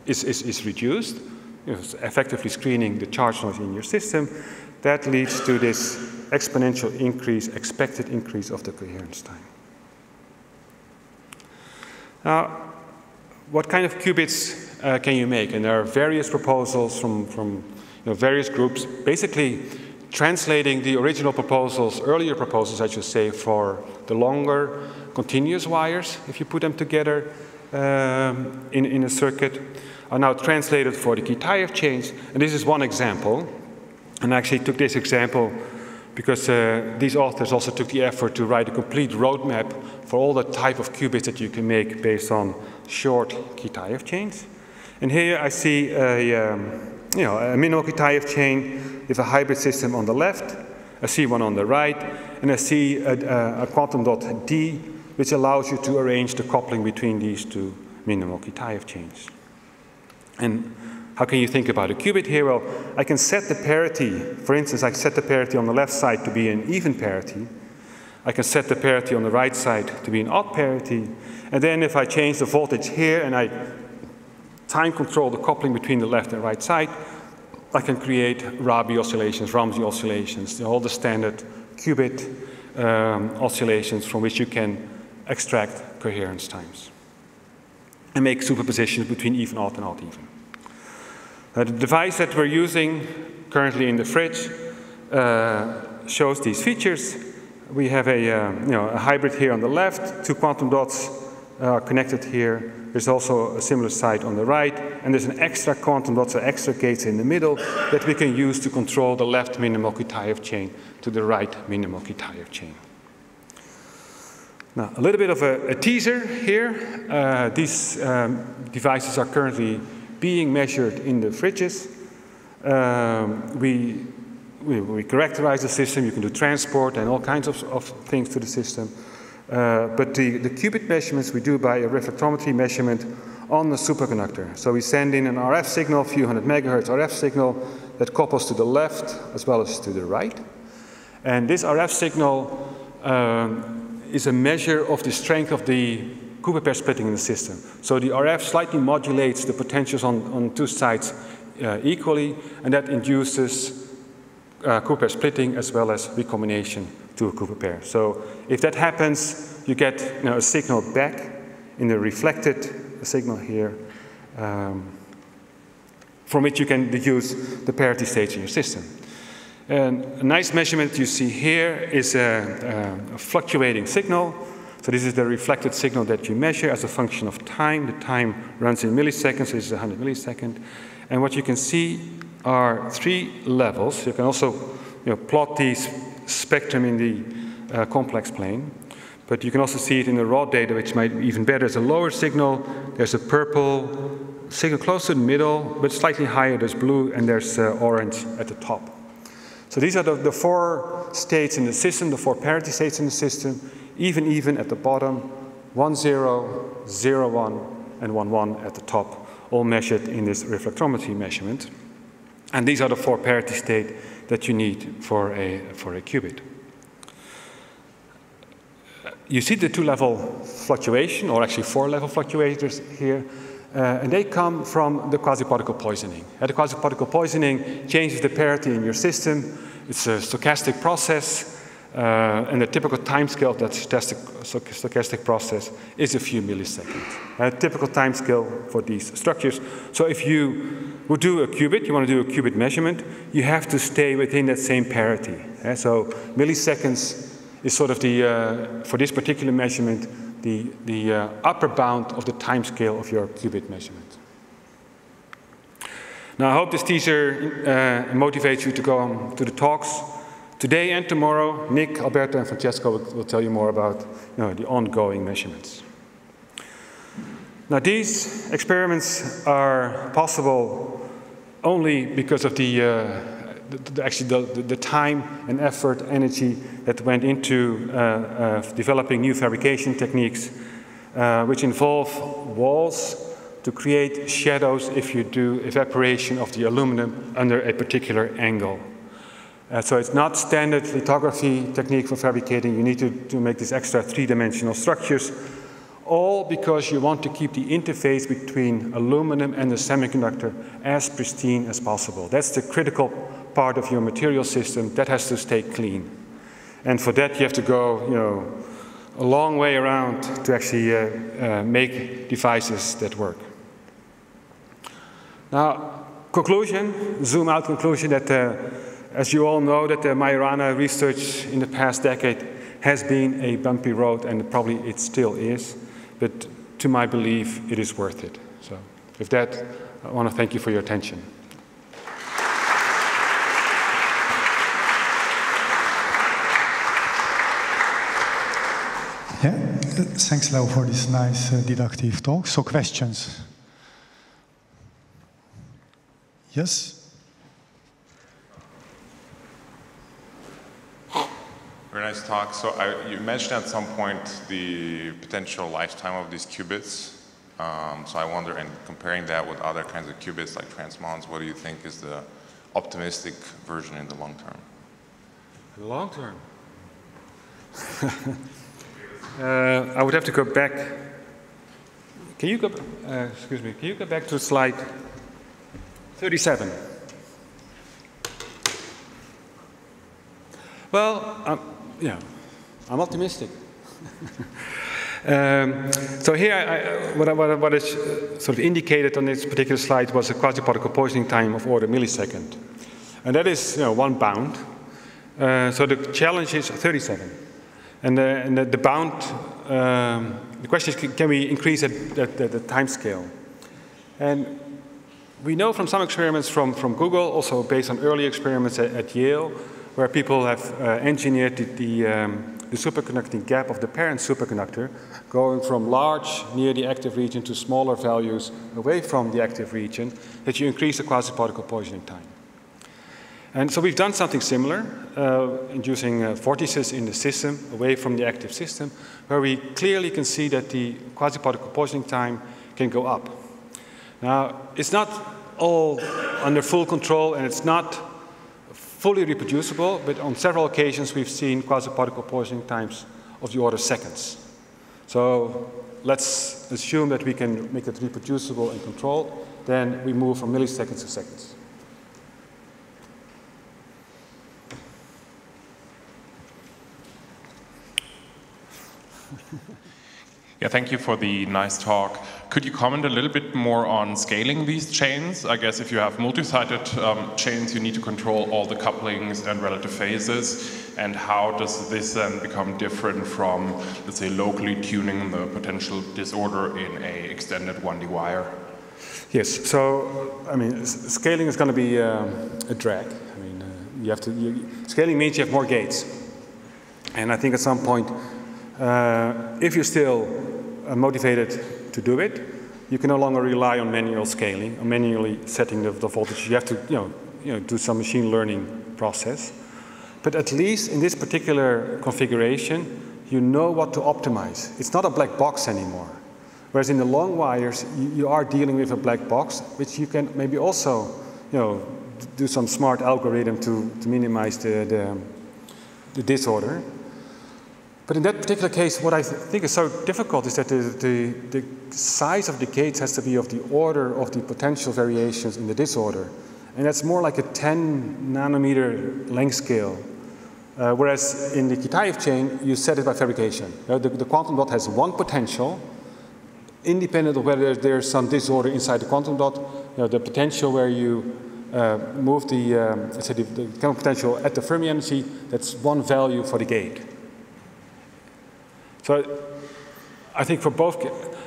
is reduced, effectively screening the charge noise in your system. That leads to this exponential increase, expected increase of the coherence time. Now, what kind of qubits can you make? And there are various proposals from various groups, basically translating the original proposals, earlier proposals, I should say, for the longer continuous wires, if you put them together in a circuit, are now translated for the Kitaev chains. And this is one example. And I actually took this example because these authors also took the effort to write a complete roadmap for all the type of qubits that you can make based on short Kitaev chains. And here I see a minimal Kitaev chain with a hybrid system on the left, I see one on the right, and I see a quantum dot D, which allows you to arrange the coupling between these 2 minimal Kitaev chains. And how can you think about a qubit here? Well, I can set the parity. For instance, I set the parity on the left side to be an even parity. I can set the parity on the right side to be an odd parity. And then if I change the voltage here and I time control the coupling between the left and right side, I can create Rabi oscillations, Ramsey oscillations, all the standard qubit oscillations from which you can extract coherence times and make superpositions between even, odd, and odd even. The device that we're using currently in the fridge shows these features. We have a hybrid here on the left, 2 quantum dots are connected here. There's also a similar site on the right, and there's an extra quantum dot, so extra gates in the middle that we can use to control the left minimal Kitaev chain to the right minimal Kitaev chain. Now, a little bit of a teaser here. These devices are currently being measured in the fridges. We characterize the system. You can do transport and all kinds of things to the system. But the qubit measurements we do by a reflectometry measurement on the superconductor. So we send in an RF signal, a few hundred megahertz RF signal that couples to the left as well as to the right. And this RF signal is a measure of the strength of the Cooper pair splitting in the system. So the RF slightly modulates the potentials on 2 sides equally, and that induces Cooper pair splitting as well as recombination to a Cooper pair. So if that happens, you get a signal back in the reflected signal here, from which you can deduce the parity states in your system. And a nice measurement you see here is a fluctuating signal. So this is the reflected signal that you measure as a function of time. The time runs in milliseconds, so this is 100 milliseconds. And what you can see are 3 levels. You can also plot these spectrum in the complex plane. But you can also see it in the raw data, which might be even better. There's a lower signal, there's a purple signal close to the middle, but slightly higher, there's blue, and there's orange at the top. So these are the 4 states in the system, the 4 parity states in the system, even at the bottom, 1, 0, 0, 1, and 1, 1 at the top, all measured in this reflectometry measurement. And these are the 4 parity states that you need for a qubit. You see the 2-level fluctuation, or actually 4-level fluctuators here, and they come from the quasi-particle poisoning. The quasi-particle poisoning changes the parity in your system. It's a stochastic process, and the typical timescale of that stochastic process is a few milliseconds. A typical timescale for these structures. So if you would do a qubit, you want to do a qubit measurement, you have to stay within that same parity. So milliseconds is sort of the, for this particular measurement, the upper bound of the timescale of your qubit measurement. Now I hope this teaser motivates you to go on to the talks. Today and tomorrow, Nick, Alberto, and Francesco will tell you more about the ongoing measurements. Now these experiments are possible only because of the time and effort, energy that went into developing new fabrication techniques, which involve walls to create shadows if you do evaporation of the aluminum under a particular angle. So it's not standard lithography technique for fabricating. You need to make these extra 3-dimensional structures, all because you want to keep the interface between aluminum and the semiconductor as pristine as possible. That's the critical part of your material system that has to stay clean. And for that you have to go a long way around to actually make devices that work. Now, conclusion, zoom out conclusion that as you all know, that the Majorana research in the past decade has been a bumpy road, and probably it still is, but to my belief, it is worth it. So with that, I want to thank you for your attention. Yeah, thanks, Leo, for this nice deductive talk. So questions? Yes? Very nice talk. So you mentioned at some point the potential lifetime of these qubits. So I wonder, and comparing that with other kinds of qubits like transmons, what do you think is the optimistic version in the long term? In the long term? I would have to go back. Can you go, excuse me, can you go back to slide 37? Well, yeah, I'm optimistic. So here, what is sort of indicated on this particular slide was a quasi-particle positioning time of order millisecond. And that is, one bound. So the challenge is 37. And the bound, the question is, can we increase the time scale? And we know from some experiments from Google, also based on early experiments at Yale, where people have engineered the superconducting gap of the parent superconductor, going from large near the active region to smaller values away from the active region, that you increase the quasi-particle positioning time. And so we've done something similar, inducing vortices in the system away from the active system, where we clearly can see that the quasi-particle positioning time can go up. Now, it's not all under full control, and it's not fully reproducible, but on several occasions we've seen quasi-particle positioning times of the order seconds. So let's assume that we can make it reproducible and controlled, then we move from milliseconds to seconds. Yeah, thank you for the nice talk. Could you comment a little bit more on scaling these chains? I guess if you have multi-sided chains, you need to control all the couplings and relative phases. And how does this then become different from, let's say, locally tuning the potential disorder in a extended 1D wire? Yes, so, I mean, scaling is going to be a drag. I mean, scaling means you have more gates. And I think at some point, if you're still motivated to do it, you can no longer rely on manual scaling, or manually setting the voltage. You have to, do some machine learning process. But at least in this particular configuration, you know what to optimize. It's not a black box anymore. Whereas in the long wires, you are dealing with a black box, which you can maybe also, do some smart algorithm to minimize the disorder. But in that particular case, what I think is so difficult is that the size of the gates has to be of the order of the potential variations in the disorder. And that's more like a 10 nanometer length scale. Whereas in the Kitaev chain, you set it by fabrication. The quantum dot has one potential, independent of whether there's some disorder inside the quantum dot. The potential where you move the chemical potential at the Fermi energy, that's one value for the gate. So I think for both,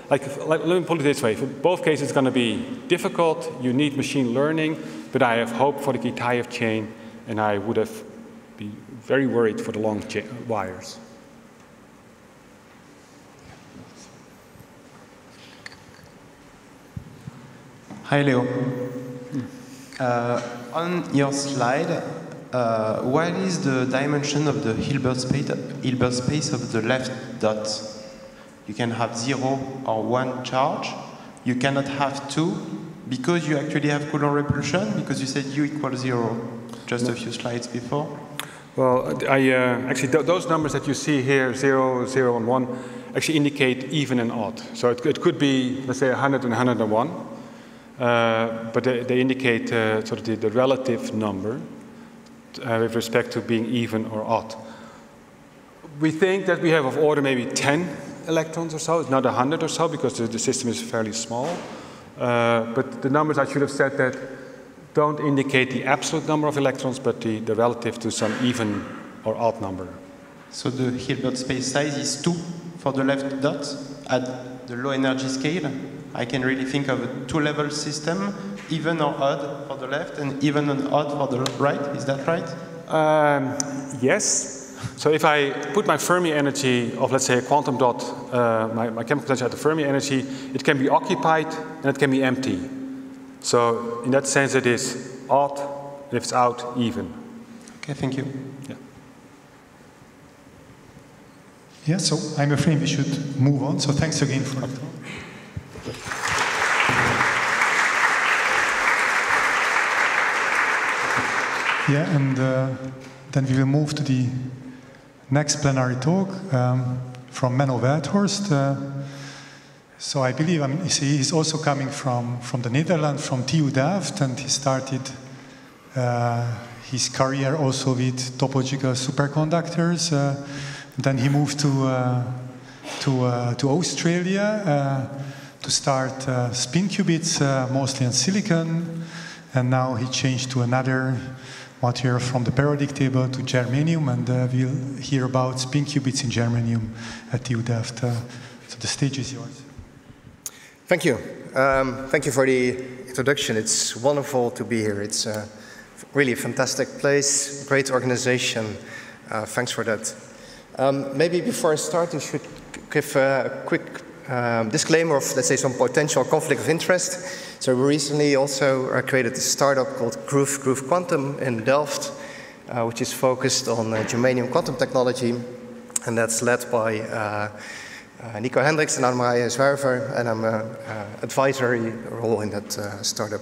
let me put it this way, for both cases it's going to be difficult, you need machine learning, but I have hope for the Kitaev chain, and I would have been very worried for the long wires. Hi, Leo. On your slide, what is the dimension of the Hilbert space of the left dot? You can have 0 or 1 charge. You cannot have 2 because you actually have Coulomb repulsion, because you said U equals 0 just a few slides before. Well, actually those numbers that you see here, 0, 0, and 1, actually indicate even and odd. So it could be, let's say, 100 and 101, but they indicate sort of the relative number. With respect to being even or odd. We think that we have of order maybe 10 electrons or so. It's not 100 or so because the system is fairly small. But the numbers I should have said that don't indicate the absolute number of electrons, but the relative to some even or odd number. So the Hilbert space size is 2 for the left dot at the low energy scale. I can really think of a 2-level system, even or odd for the left and even and odd for the right. Is that right? Yes. So if I put my Fermi energy of, let's say, a quantum dot, my chemical potential at the Fermi energy, it can be occupied and it can be empty. So in that sense, it is odd, and if it's out, even. Okay, thank you. Yeah. Yeah, so I'm afraid we should move on. So thanks again for it. Yeah, and then we will move to the next plenary talk from Menno Veldhorst. So I believe he's also coming from the Netherlands, from TU Delft, and he started his career also with topological superconductors. Then he moved to to Australia to start spin qubits, mostly on silicon, and now he changed to another material from the periodic table to germanium, and we'll hear about spin qubits in germanium at TU Delft. So the stage is yours. Thank you. Thank you for the introduction. It's wonderful to be here. It's really a fantastic place, great organization. Thanks for that. Maybe before I start, I should give a quick disclaimer of, let's say, some potential conflict of interest. So we recently also created a startup called Groove Quantum in Delft, which is focused on germanium quantum technology, and that's led by Nico Hendricks and Anne-Marie Zwerver, and I'm an advisory role in that startup.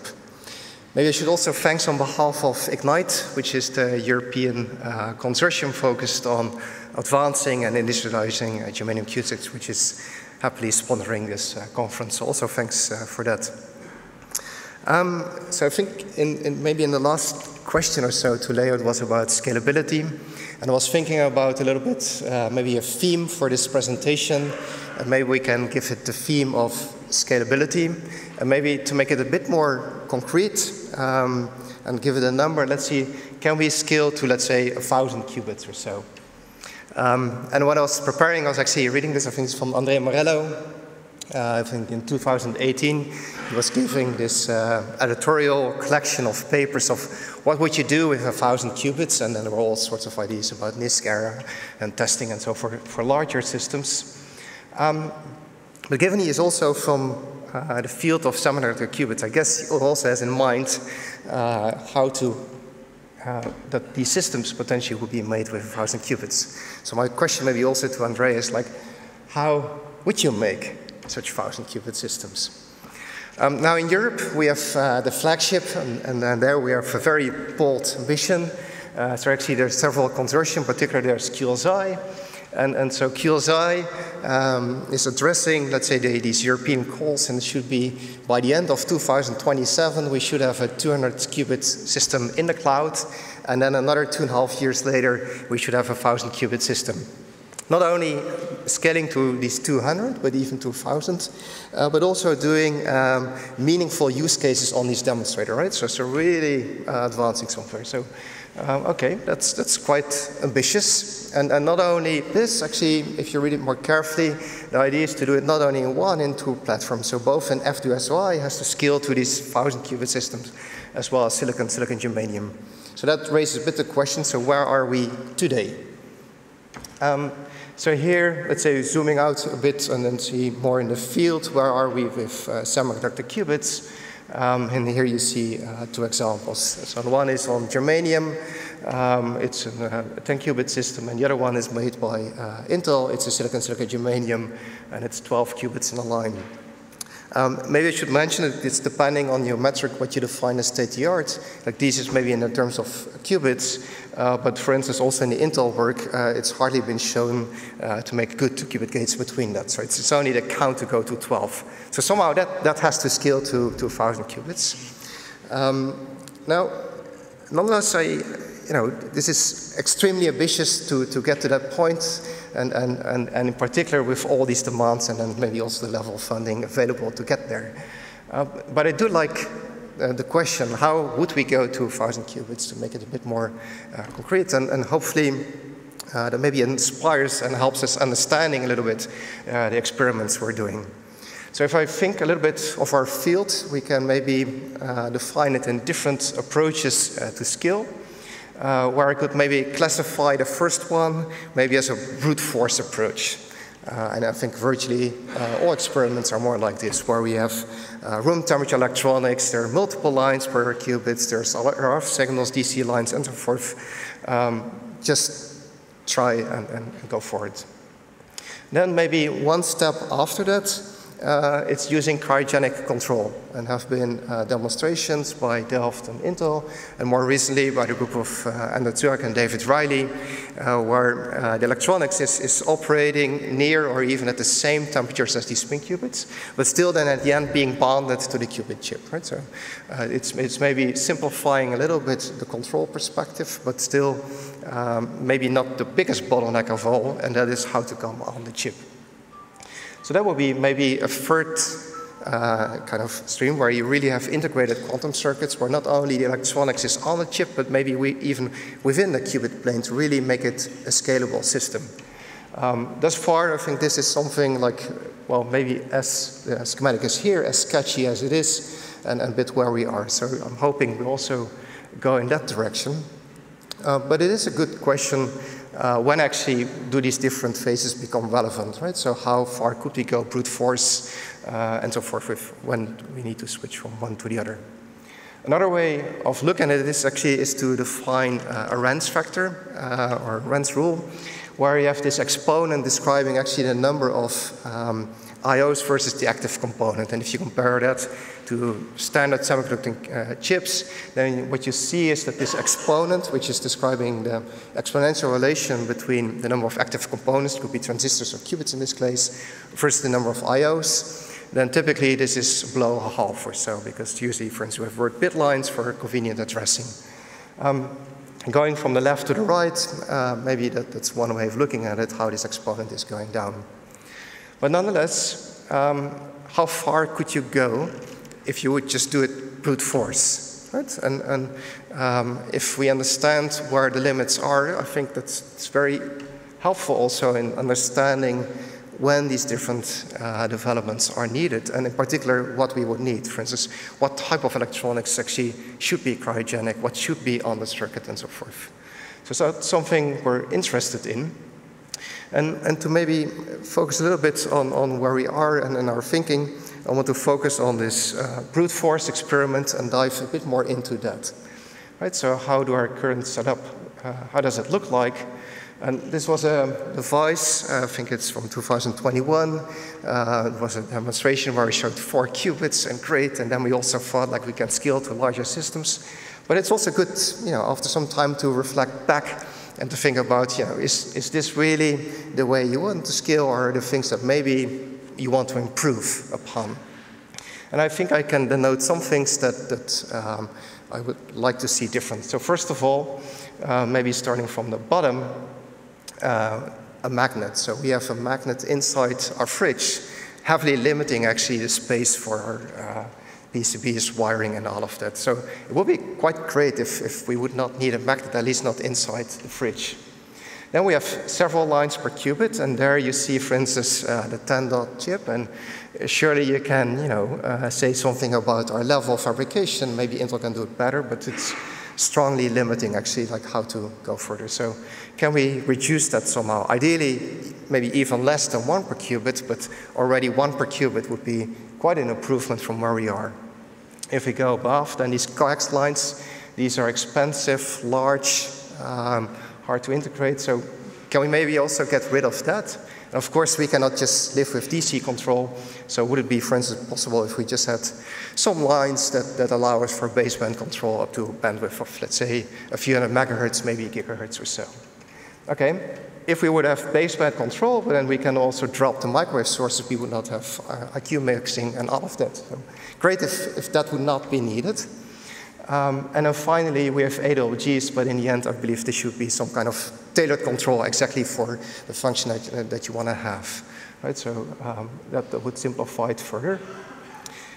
Maybe I should also thank on behalf of Ignite, which is the European consortium focused on advancing and industrializing germanium qubits, which is happily sponsoring this conference. Also thanks for that. So I think maybe in the last question or so to Leo, it was about scalability. And I was thinking about a little bit, maybe a theme for this presentation. And maybe we can give it the theme of scalability. And maybe to make it a bit more concrete and give it a number, let's see, can we scale to, let's say, 1,000 qubits or so? And when I was preparing, I was actually reading this, I think it's from Andrea Morello. I think in 2018, he was giving this editorial collection of papers of what would you do with 1,000 qubits, and then there were all sorts of ideas about NISQ error and testing and so forth for larger systems. But given he is also from the field of semiconductor qubits, I guess he also has in mind how to that these systems potentially would be made with 1,000 qubits. So my question maybe also to Andrea is like, how would you make such 1,000 qubit systems? Now in Europe we have the flagship, and there we have a very bold ambition. So actually there's several consortium, particularly there's QSI. And so QSI is addressing, let's say, these European calls, and it should be, by the end of 2027, we should have a 200 qubit system in the cloud, and then another 2.5 years later, we should have a 1,000 qubit system. Not only scaling to these 200, but even to 1,000, but also doing meaningful use cases on these demonstrator, right? So really advancing software. So, okay, that's quite ambitious. And not only this, actually, if you read it more carefully, the idea is to do it not only in one, in two platforms. So both in F2SOI has to scale to these 1,000 qubit systems, as well as silicon germanium. So that raises a bit the question, so where are we today? So here, let's say zooming out a bit and then see more in the field, where are we with semiconductor qubits? And here you see two examples. So one is on germanium. It's a 10 qubit system, and the other one is made by Intel. It's a silicon germanium, and it's 12 qubits in a line. Maybe I should mention that it's depending on your metric what you define as state-of-the-art. Like these is maybe in the terms of qubits, but for instance also in the Intel work, it's hardly been shown to make good 2 qubit gates between that. So it's only the count to go to 12. So somehow that has to scale to 1,000 qubits. Now, nonetheless, this is extremely ambitious to get to that point, and in particular with all these demands and then maybe also the level of funding available to get there. But I do like the question, how would we go to 1,000 qubits to make it a bit more concrete, and hopefully that maybe inspires and helps us understanding a little bit the experiments we're doing. So if I think a little bit of our field, we can maybe define it in different approaches to scale. Where I could maybe classify the first one maybe as a brute force approach. And I think virtually all experiments are more like this, where we have room temperature electronics, there are multiple lines per qubits, there's RF signals, DC lines, and so forth. Just try and go for it. Then maybe one step after that, it's using cryogenic control, and have been demonstrations by Delft and Intel, and more recently by the group of Andrew Zurek and David Riley, where the electronics is operating near or even at the same temperatures as these spin qubits, but still then at the end being bonded to the qubit chip, right? So it's maybe simplifying a little bit the control perspective, but still maybe not the biggest bottleneck of all, and that is how to come on the chip. So that will be maybe a third kind of stream where you really have integrated quantum circuits where not only the electronics is on the chip, but maybe even within the qubit plane to really make it a scalable system. Thus far, I think this is something like, well, maybe as the schematic is here, as sketchy as it is, and a bit where we are. So I'm hoping we also go in that direction. But it is a good question, when actually do these different phases become relevant, right? So how far could we go brute force and so forth with when we need to switch from one to the other? Another way of looking at this actually is to define a Rand's factor or Rand's rule, where you have this exponent describing actually the number of IOs versus the active component. And if you compare that to standard semiconducting chips, then what you see is that this exponent, which is describing the exponential relation between the number of active components, it could be transistors or qubits in this case, versus the number of IOs, then typically this is below a half or so, because usually, for instance, we have word bit lines for convenient addressing. Going from the left to the right, maybe that's one way of looking at it, how this exponent is going down. But nonetheless, how far could you go if you would just do it brute force, right? And if we understand where the limits are, I think it's very helpful also in understanding when these different developments are needed, and in particular what we would need. For instance, what type of electronics actually should be cryogenic, what should be on the circuit, and so forth. So that's something we're interested in. And to maybe focus a little bit on where we are and in our thinking, I want to focus on this brute force experiment and dive a bit more into that. Right, so how do our current setup, how does it look like? And this was a device, I think it's from 2021. It was a demonstration where we showed 4 qubits and great, and then we also thought like we can scale to larger systems. But it's also good, after some time to reflect back and to think about, is this really the way you want to scale, or are there things that maybe you want to improve upon? And I think I can denote some things that I would like to see different. So first of all, maybe starting from the bottom, a magnet. So we have a magnet inside our fridge, heavily limiting actually the space for our PCBs, wiring, and all of that. So it would be quite great if we would not need a magnet, at least not inside the fridge. Then we have several lines per qubit, and there you see, for instance, the 10-dot chip, and surely you can, say something about our level of fabrication. Maybe Intel can do it better, but it's strongly limiting actually like how to go further. So can we reduce that somehow? Ideally, maybe even less than 1 per qubit, but already 1 per qubit would be quite an improvement from where we are. If we go above, then these coax lines, these are expensive, large, hard to integrate. So can we maybe also get rid of that? And of course, we cannot just live with DC control. So would it be, for instance, possible if we just had some lines that allow us for baseband control up to a bandwidth of, let's say, a few hundred megahertz, maybe gigahertz or so? Okay, if we would have baseband control, then we can also drop the microwave sources. We would not have IQ mixing and all of that. So great if that would not be needed. And then finally, we have AWGs, but in the end, I believe there should be some kind of tailored control exactly for the function that you want to have. Right? So that would simplify it further.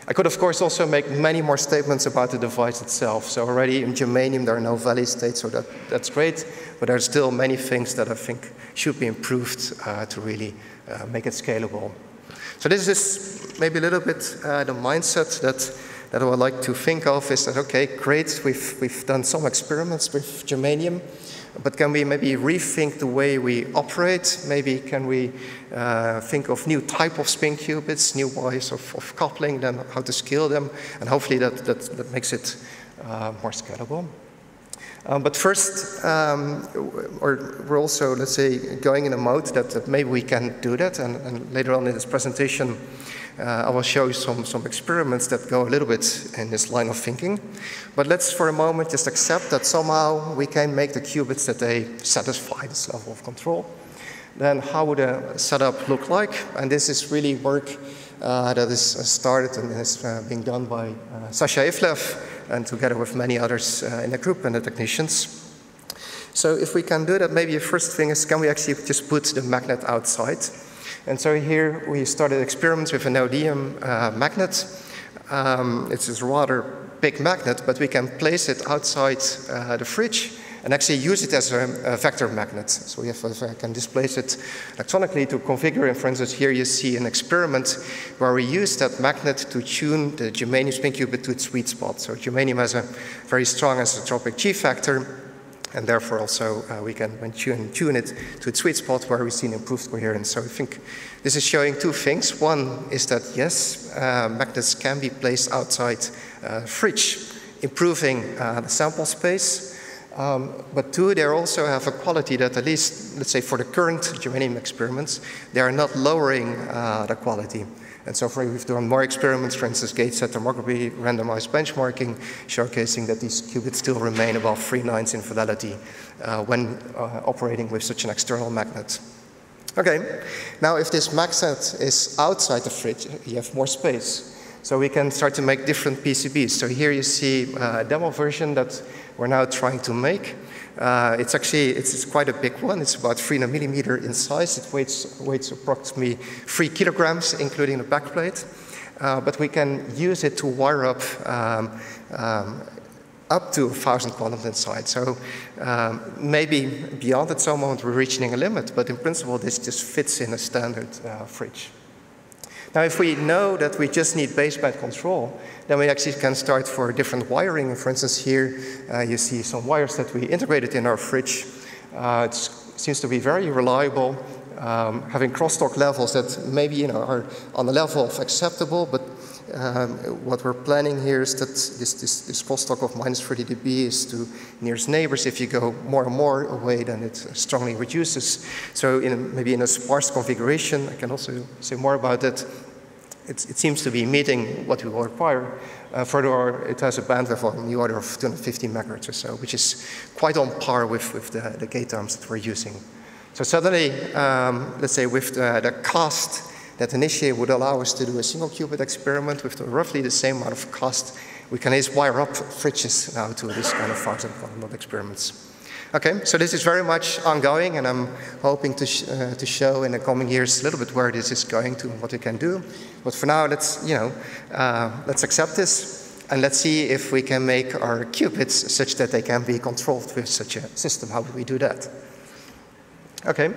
I could, of course, also make many more statements about the device itself. So already in germanium, there are no valley states, so that's great. But there are still many things that I think should be improved to really make it scalable. So this is maybe a little bit the mindset that I would like to think of is that, okay, great, we've done some experiments with germanium, but can we maybe rethink the way we operate? Maybe can we think of new type of spin qubits, new ways of coupling them, how to scale them, and hopefully that makes it more scalable. But first, we're also, let's say, going in a mode that maybe we can do that, and later on in this presentation, I will show you some experiments that go a little bit in this line of thinking. But let's for a moment just accept that somehow we can make the qubits that they satisfy this level of control. Then how would a setup look like? And this is really work that is started and is being done by Sasha Ivlev and together with many others in the group and the technicians. So if we can do that, maybe the first thing is, can we actually just put the magnet outside? And so here we started experiments with a neodymium magnet. It's a rather big magnet, but we can place it outside the fridge and actually use it as a vector magnet. So I can displace it electronically to configure. And for instance, here you see an experiment where we use that magnet to tune the germanium spin qubit to its sweet spot. So germanium has a very strong isotropic G factor, and therefore also we can tune it to its sweet spot where we see an improved coherence. So I think this is showing two things. One is that yes, magnets can be placed outside fridge, improving the sample space. But two, they also have a quality that at least, let's say for the current germanium experiments, they are not lowering the quality. And so we've done more experiments, for instance, gate set tomography, randomized benchmarking, showcasing that these qubits still remain above 3/9 in fidelity when operating with such an external magnet. Okay, now if this magnet is outside the fridge, you have more space. So we can start to make different PCBs. So here you see a demo version that we're now trying to make. It's quite a big one. It's about 300 millimeter in size. It weighs approximately 3 kilograms, including the backplate. But we can use it to wire up to 1,000 quantums inside. So maybe beyond at some moment we're reaching a limit, but in principle this just fits in a standard fridge. Now, if we know that we just need baseband control, then we actually can start for different wiring. For instance, here you see some wires that we integrated in our fridge. It seems to be very reliable, having crosstalk levels that maybe are on the level of acceptable, but what we're planning here is that this crosstalk of minus 30 dB is to nearest neighbors. If you go more and more away, then it strongly reduces. So maybe in a sparse configuration, I can also say more about that, it seems to be meeting what we will require. Furthermore, it has a bandwidth on the order of 250 megahertz or so, which is quite on par with the gate terms that we're using. So suddenly, let's say with the cost that initially would allow us to do a single qubit experiment with roughly the same amount of cost, we can just wire up fridges now to this kind of 1,000 quantum dot experiments. Okay, so this is very much ongoing, and I'm hoping to show in the coming years a little bit where this is going to and what we can do. But for now, let's accept this, and let's see if we can make our qubits such that they can be controlled with such a system. How do we do that? Okay.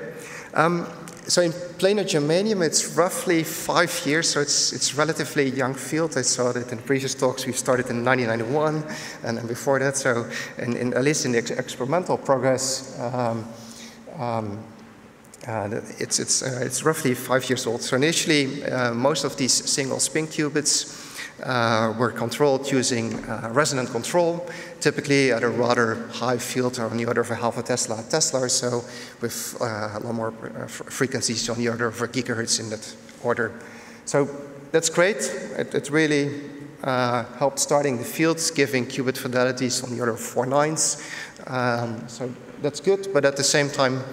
So in planar germanium, it's roughly 5 years, so it's a relatively young field. I saw that in previous talks. We started in 1991, and then before that, so at least in the experimental progress, it's roughly 5 years old. So initially, most of these single spin qubits were controlled using resonant control, typically at a rather high field on the order of a half a Tesla or so, with a lot more frequencies on the order of a gigahertz in that order. So that's great. It really helped starting the fields, giving qubit fidelities on the order of 4/9. So that's good, but at the same time,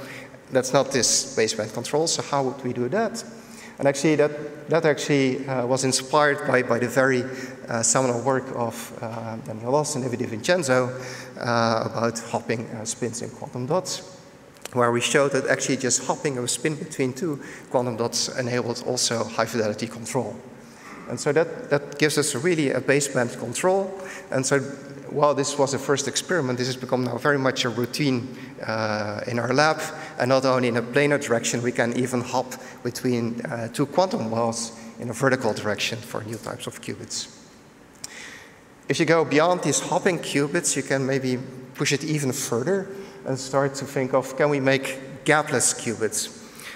that's not this baseband control. So how would we do that? And actually, that was inspired by the very seminal work of Daniel Loss and David DiVincenzo about hopping spins in quantum dots, where we showed that actually just hopping a spin between two quantum dots enabled also high fidelity control. And so that gives us really a baseband control. And so while this was a first experiment, this has become now very much a routine in our lab. And not only in a planar direction, we can even hop between two quantum wells in a vertical direction for new types of qubits. If you go beyond these hopping qubits, you can maybe push it even further and start to think of, can we make gapless qubits?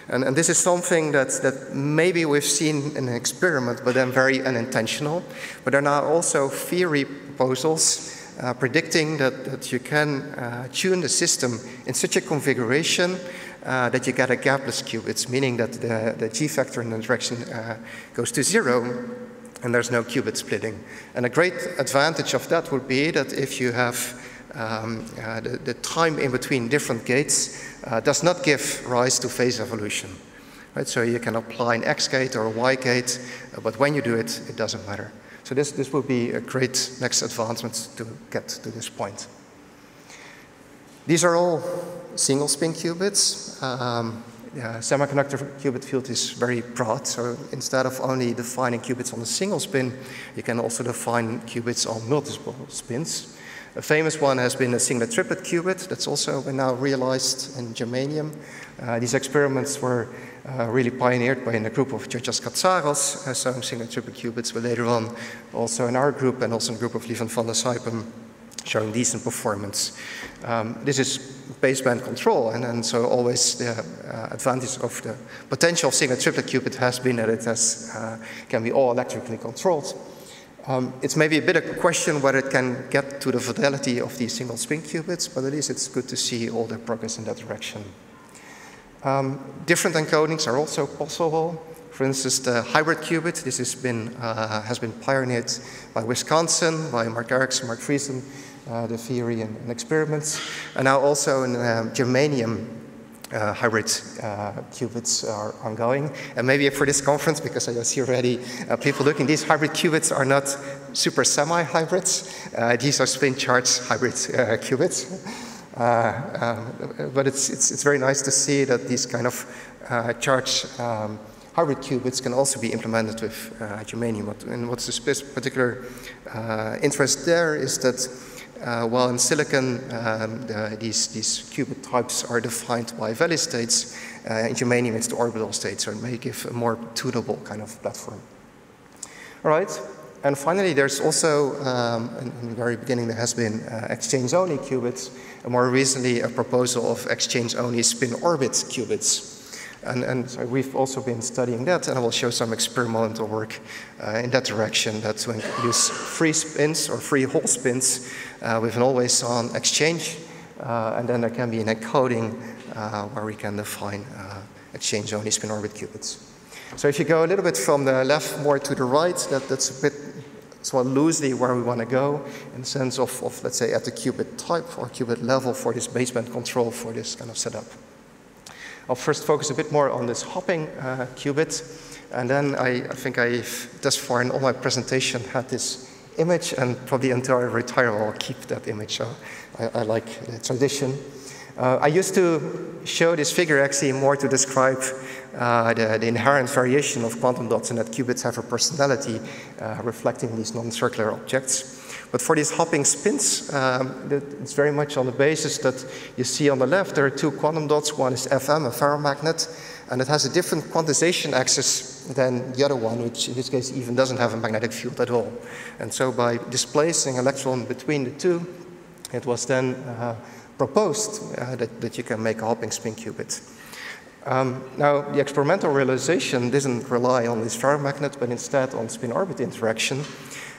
And this is something that maybe we've seen in an experiment, but then very unintentional. But there are now also theory proposals predicting that you can tune the system in such a configuration that you get a gapless qubits, meaning that the G factor in the direction goes to 0, and there's no qubit splitting. And a great advantage of that would be that if you have the time in between different gates does not give rise to phase evolution. Right? So you can apply an X gate or a Y gate, but when you do it, it doesn't matter. So this will be a great next advancement to get to this point. These are all single spin qubits. semiconductor qubit field is very broad, so instead of only defining qubits on a single spin, you can also define qubits on multiple spins. A famous one has been a singlet triplet qubit that's also been now realized in germanium. These experiments were really pioneered by a group of Georgios Katsaros, some singlet triplet qubits, but later on also in our group and also in a group of Lieven van der Sijpen showing decent performance. This is baseband control, and so always the advantage of the potential of singlet triplet qubit has been that it can be all electrically controlled. It's maybe a bit of a question whether it can get to the fidelity of these single spin qubits, but at least it's good to see all the progress in that direction. Different encodings are also possible. For instance, the hybrid qubit, this has been pioneered by Wisconsin, by Mark Erickson, Mark Friesen, the theory and experiments. And now also in germanium hybrid qubits are ongoing. And maybe for this conference, because I see already people looking, these hybrid qubits are not super semi-hybrids. These are spin-charged hybrid qubits. But it's very nice to see that these kind of charged hybrid qubits can also be implemented with germanium. And what's the particular interest there is that while in silicon these qubit types are defined by valley states, in germanium it's the orbital states, so it may give a more tunable kind of platform. All right, and finally there's also, in the very beginning there has been exchange-only qubits, and more recently a proposal of exchange-only spin-orbit qubits. And so we've also been studying that, and I will show some experimental work in that direction, that to use free spins or free whole spins with an always-on exchange, and then there can be an encoding where we can define exchange-only spin-orbit qubits. So if you go a little bit from the left more to the right, that's a bit somewhat loosely where we want to go in the sense of, let's say, at the qubit type or qubit level for this baseband control for this kind of setup. I'll first focus a bit more on this hopping qubit, and then I think I've, thus far in all my presentation, had this image, and probably until I retire I'll keep that image, so I like the tradition. I used to show this figure actually more to describe the inherent variation of quantum dots, and that qubits have a personality reflecting these non-circular objects. But for these hopping spins, it's very much on the basis that you see on the left, there are two quantum dots. One is FM, a ferromagnet, and it has a different quantization axis than the other one, which in this case even doesn't have a magnetic field at all. And so by displacing an electron between the two, it was then proposed that you can make a hopping spin qubit. Now, the experimental realization didn't rely on this ferromagnet, but instead on spin-orbit interaction.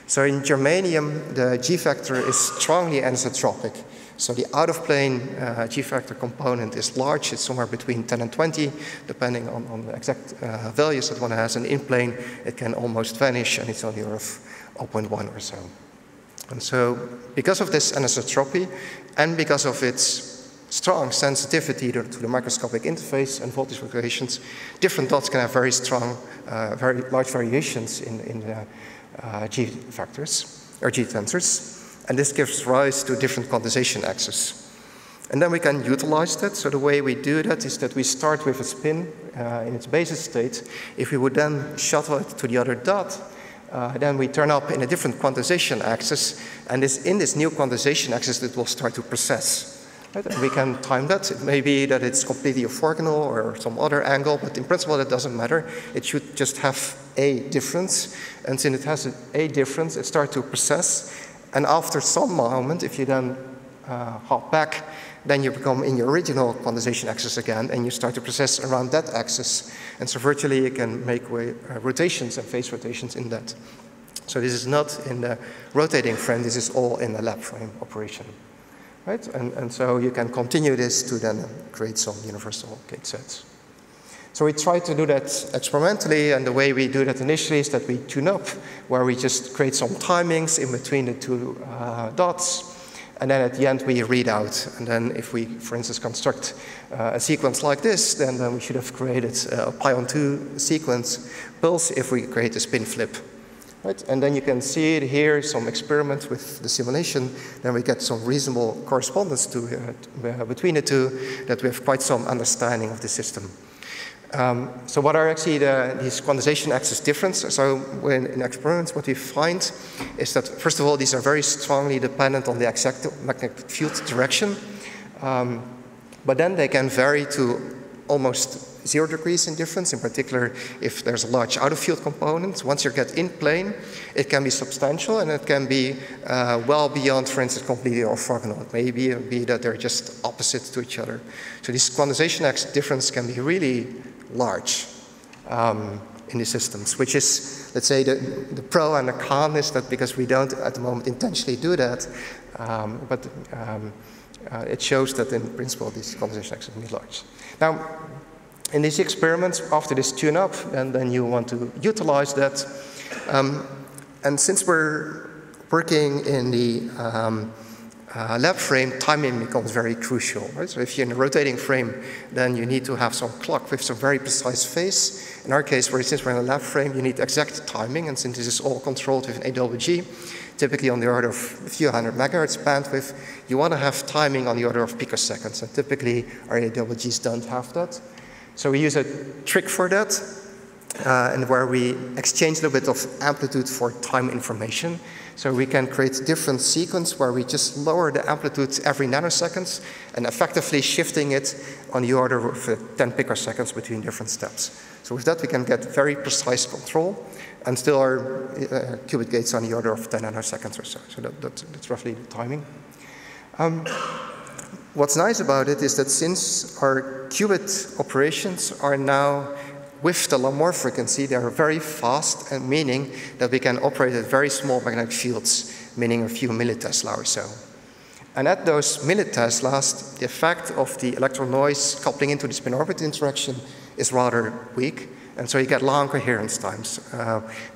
So in germanium, the G-factor is strongly anisotropic. So the out-of-plane G-factor component is large. It's somewhere between 10 and 20, depending on the exact values that one has. And in-plane, it can almost vanish, and it's on the order of 0.1 or so. And so because of this anisotropy, and because of its strong sensitivity to the microscopic interface and voltage fluctuations, different dots can have very strong, very large variations in the G factors, or G tensors, and this gives rise to different quantization axes. And then we can utilize that. So the way we do that is that we start with a spin in its basis state. If we would then shuttle it to the other dot, then we turn up in a different quantization axis, and in this new quantization axis it will start to precess. Right? And we can time that. It may be that it's completely orthogonal or some other angle, but in principle that doesn't matter. It should just have a difference, and since it has a difference, it starts to precess, and after some moment, if you then hop back, then you become in your original quantization axis again, and you start to precess around that axis. And so virtually you can make rotations and phase rotations in that. So this is not in the rotating frame, this is all in the lab frame operation. Right? And so you can continue this to then create some universal gate sets. So we try to do that experimentally, and the way we do that initially is that we tune up, where we just create some timings in between the two dots, and then at the end we read out. And then if we, for instance, construct a sequence like this, then we should have created a pi-on-2 sequence pulse if we create a spin flip. Right? And then you can see it here, some experiments with the simulation. Then we get some reasonable correspondence between the two, that we have quite some understanding of the system. So what are actually these quantization axis differences? So in experiments, what we find is that, first of all, these are very strongly dependent on the exact magnetic field direction. But then they can vary to almost 0 degrees in difference, in particular if there's a large out-of-field component. Once you get in plane, it can be substantial, and it can be well beyond, for instance, completely orthogonal. It may be that they're just opposite to each other. So this quantization axis difference can be really large in these systems, which is, let's say, the pro and the con is that because we don't at the moment intentionally do that, it shows that in principle these quantization axes can be large. Now, in these experiments, after this tune-up, then you want to utilize that. And since we're working in the lab frame, timing becomes very crucial. Right? So if you're in a rotating frame, then you need to have some clock with some very precise phase. In our case, since we're in a lab frame, you need exact timing, and since this is all controlled with an AWG, typically on the order of a few hundred megahertz bandwidth, you want to have timing on the order of picoseconds, and typically our AWGs don't have that. So we use a trick for that, and where we exchange a little bit of amplitude for time information. So we can create different sequence where we just lower the amplitude every nanoseconds and effectively shifting it on the order of 10 picoseconds between different steps. So with that we can get very precise control, and still our qubit gates on the order of 10 nanoseconds or so. So that's roughly the timing. What's nice about it is that since our qubit operations are now with the Lamore frequency, they are very fast, and meaning that we can operate at very small magnetic fields, meaning a few millitesla or so. And at those milliteslas, the effect of the electron noise coupling into the spin-orbit interaction is rather weak, and so you get long coherence times,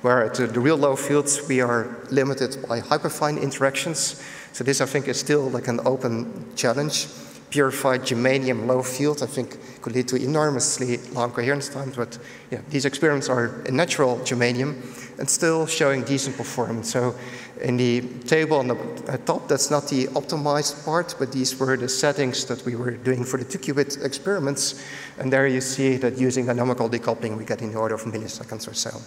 where at the real low fields we are limited by hyperfine interactions. So this, I think, is still like an open challenge. Purified germanium low field, I think, could lead to enormously long coherence times, but yeah, these experiments are in natural germanium and still showing decent performance. So in the table on the top, that's not the optimized part, but these were the settings that we were doing for the 2-qubit experiments, and there you see that using dynamical decoupling, we get in the order of milliseconds or so.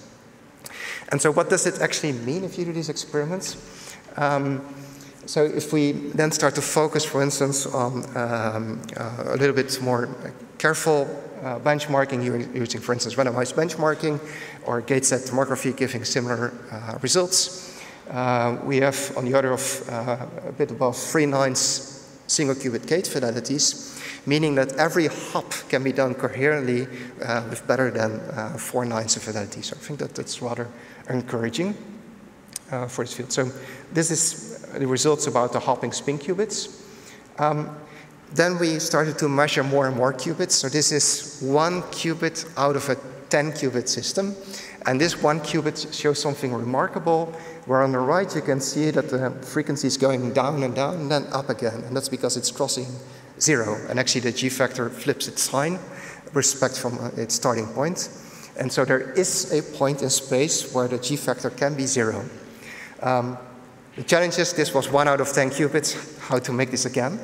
And so what does it actually mean if you do these experiments? So if we then start to focus, for instance, on a little bit more careful benchmarking using, for instance, randomized benchmarking or gate set tomography giving similar results, we have on the order of a bit above 3/9 single qubit gate fidelities, meaning that every hop can be done coherently with better than 4/9 fidelity. So I think that that's rather encouraging for this field. So this is the results about the hopping spin qubits. Then we started to measure more and more qubits. So this is 1 qubit out of a 10-qubit system. And this 1 qubit shows something remarkable, where on the right you can see that the frequency is going down and down and then up again. And that's because it's crossing 0. And actually the G factor flips its sign with respect from its starting point. And so there is a point in space where the G factor can be 0. The challenge is this was 1 out of 10 qubits, how to make this again.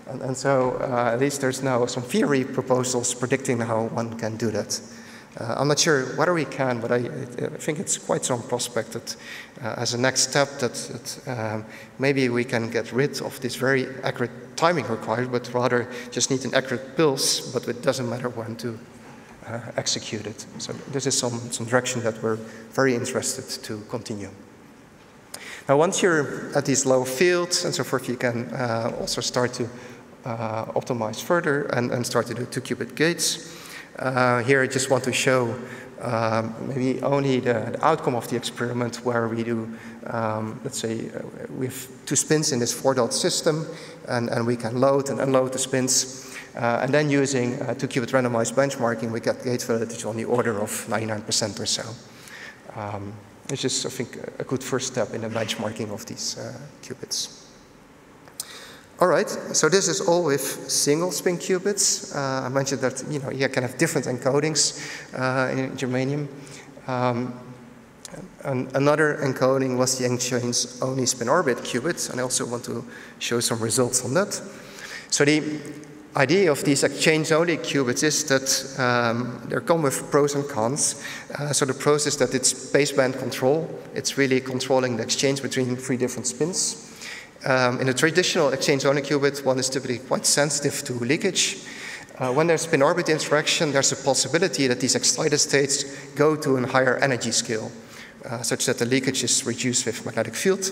And so at least there's now some theory proposals predicting how one can do that. I'm not sure whether we can, but I think it's quite some prospect that as a next step that maybe we can get rid of this very accurate timing required, but rather just need an accurate pulse, but it doesn't matter when to execute it. So this is some direction that we're very interested to continue. Now, once you're at these low fields and so forth, you can also start to optimize further and start to do 2-qubit gates. Here I just want to show maybe only the outcome of the experiment where we do, let's say, we have 2 spins in this 4-dot system, and we can load and unload the spins. And then using 2-qubit randomized benchmarking, we get gate fidelity on the order of 99% or so. Which is, I think, a good first step in the benchmarking of these qubits. All right, so this is all with single spin qubits. I mentioned that you can have different encodings in germanium. And another encoding was the Yang-Chain's only spin orbit qubits, and I also want to show some results on that. So the idea of these exchange-only qubits is that they come with pros and cons. So the pros is that it's baseband control. It's really controlling the exchange between 3 different spins. In a traditional exchange-only qubit, one is typically quite sensitive to leakage. When there's spin-orbit interaction, there's a possibility that these excited states go to a higher energy scale, such that the leakage is reduced with magnetic field.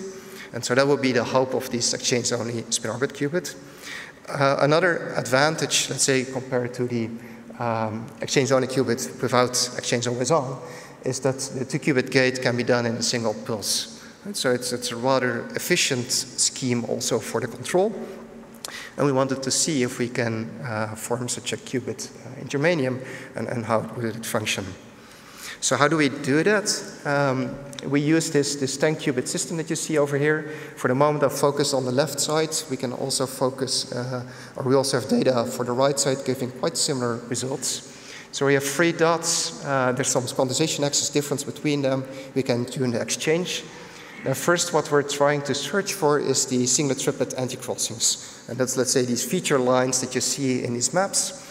And so that would be the hope of this exchange-only spin-orbit qubit. Another advantage, let's say, compared to the exchange-only qubit without exchange always on, is that the 2-qubit gate can be done in a single pulse. And so it's a rather efficient scheme also for the control. And we wanted to see if we can form such a qubit in germanium and how would it function. So how do we do that? We use this 10-qubit system that you see over here. For the moment, I'll focus on the left side. We can also focus, or we also have data for the right side giving quite similar results. So we have 3 dots. There's some quantization axis difference between them. We can tune the exchange. Now first, what we're trying to search for is the singlet-triplet anti-crossings. And that's, let's say, these feature lines that you see in these maps.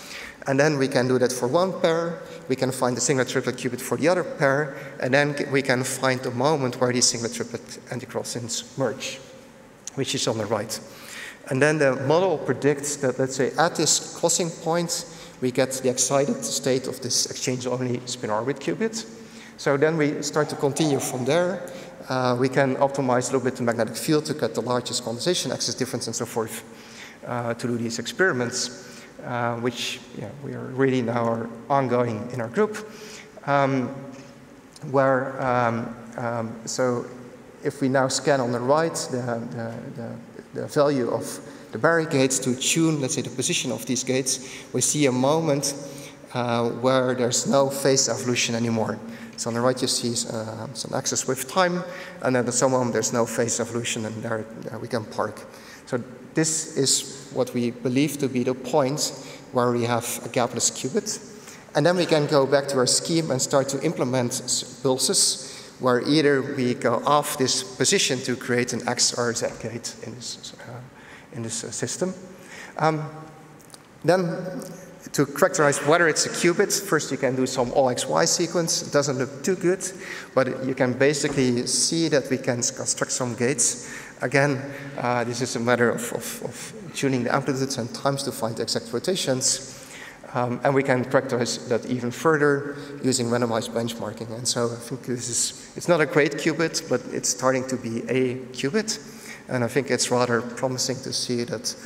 And then we can do that for one pair. We can find the singlet-triplet qubit for the other pair. And then we can find the moment where these singlet-triplet anti-crossings merge, which is on the right. And then the model predicts that, let's say, at this crossing point, we get the excited state of this exchange-only spin-orbit qubit. So then we start to continue from there. We can optimize a little bit the magnetic field to get the largest quantization axis difference and so forth to do these experiments, which we are really now are ongoing in our group. So if we now scan on the right the value of the barrier gates to tune, let's say, the position of these gates, we see a moment where there's no phase evolution anymore. So on the right you see some axis with time, and then at some moment there's no phase evolution, and there we can park. So this is what we believe to be the point where we have a gapless qubit. And then we can go back to our scheme and start to implement pulses, where either we go off this position to create an X or Z gate in this system. Then to characterize whether it's a qubit, first you can do some all-XY sequence. It doesn't look too good, but you can basically see that we can construct some gates. Again, this is a matter of tuning the amplitudes and times to find the exact rotations. And we can characterize that even further using randomized benchmarking. And so I think it's not a great qubit, but it's starting to be a qubit. And I think it's rather promising to see that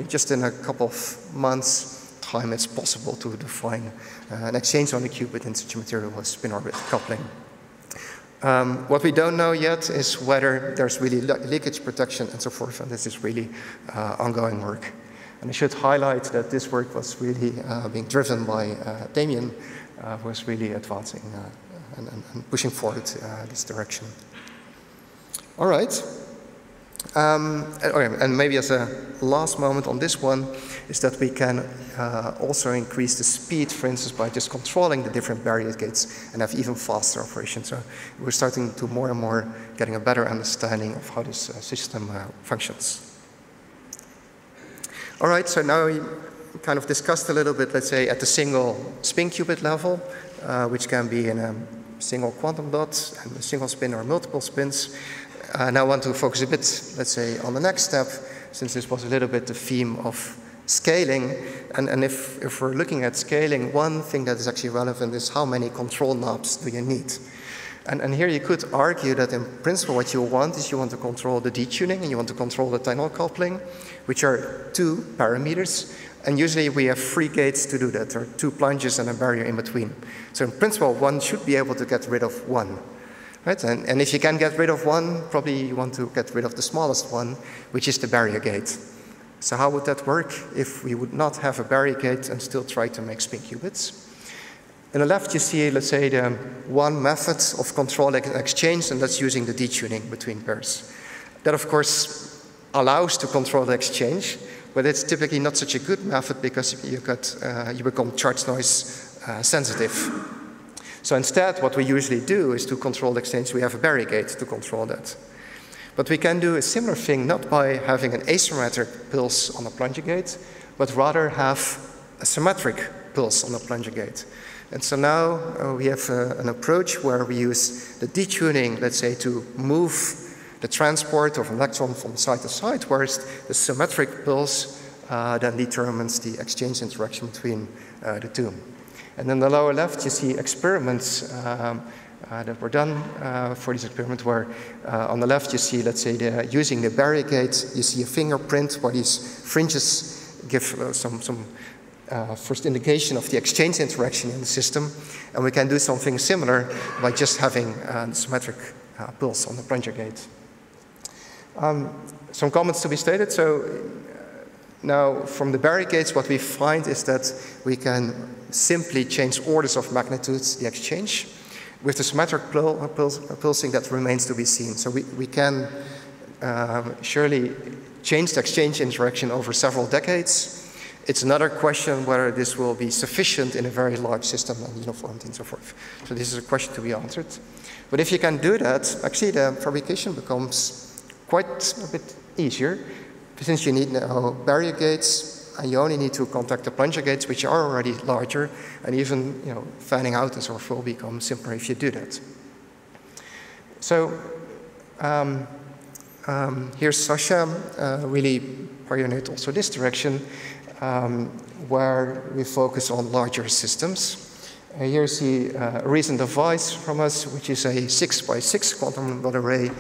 just in a couple of months' time, it's possible to define an exchange-only qubit in such a material as spin-orbit coupling. What we don't know yet is whether there's really leakage protection and so forth, and this is really ongoing work. And I should highlight that this work was really being driven by Damien, who was really advancing and pushing forward this direction. All right. And maybe as a last moment on this one is that we can also increase the speed, for instance, by just controlling the different barrier gates and have even faster operations. So we're starting to more and more getting a better understanding of how this system functions. All right, so now we kind of discussed a little bit, let's say, at the single spin qubit level, which can be in a single quantum dot and a single spin or multiple spins. Now I want to focus a bit, let's say, on the next step, since this was a little bit the theme of scaling. And if we're looking at scaling, one thing that is actually relevant is how many control knobs do you need? And here you could argue that in principle what you want is you want to control the detuning and you want to control the tunnel coupling, which are 2 parameters. And usually we have 3 gates to do that, or 2 plunges and a barrier in between. So in principle, one should be able to get rid of 1. Right? And if you can get rid of 1, probably you want to get rid of the smallest one, which is the barrier gate. So how would that work if we would not have a barrier gate and still try to make spin qubits? On the left you see, let's say, the one method of controlling exchange, and that's using the detuning between pairs. That, of course, allows to control the exchange, but it's typically not such a good method because you become charge noise sensitive. So instead, what we usually do is to control the exchange, we have a barrier gate to control that. But we can do a similar thing, not by having an asymmetric pulse on a plunger gate, but rather have a symmetric pulse on the plunger gate. And so now we have an approach where we use the detuning, let's say, to move the transport of an electron from side to side, whereas the symmetric pulse then determines the exchange interaction between the two. And in the lower left, you see experiments that were done for this experiment, where on the left you see, let's say, using the barrier gate, you see a fingerprint where these fringes give some first indication of the exchange interaction in the system. And we can do something similar by just having the symmetric pulse on the plunger gate. Some comments to be stated. So now from the barrier gates, what we find is that we can simply change orders of magnitudes the exchange. With the symmetric pulsing, that remains to be seen. So we can surely change the exchange interaction over several decades. It's another question whether this will be sufficient in a very large system and uniformity and so forth. So this is a question to be answered. But if you can do that, actually the fabrication becomes quite a bit easier, since you need now barrier gates, and you only need to contact the plunger gates, which are already larger, and even fanning out and so forth will become simpler if you do that. So here's Sasha really pioneered also this direction, where we focus on larger systems. Here you see a recent device from us, which is a 6x6 quantum dot array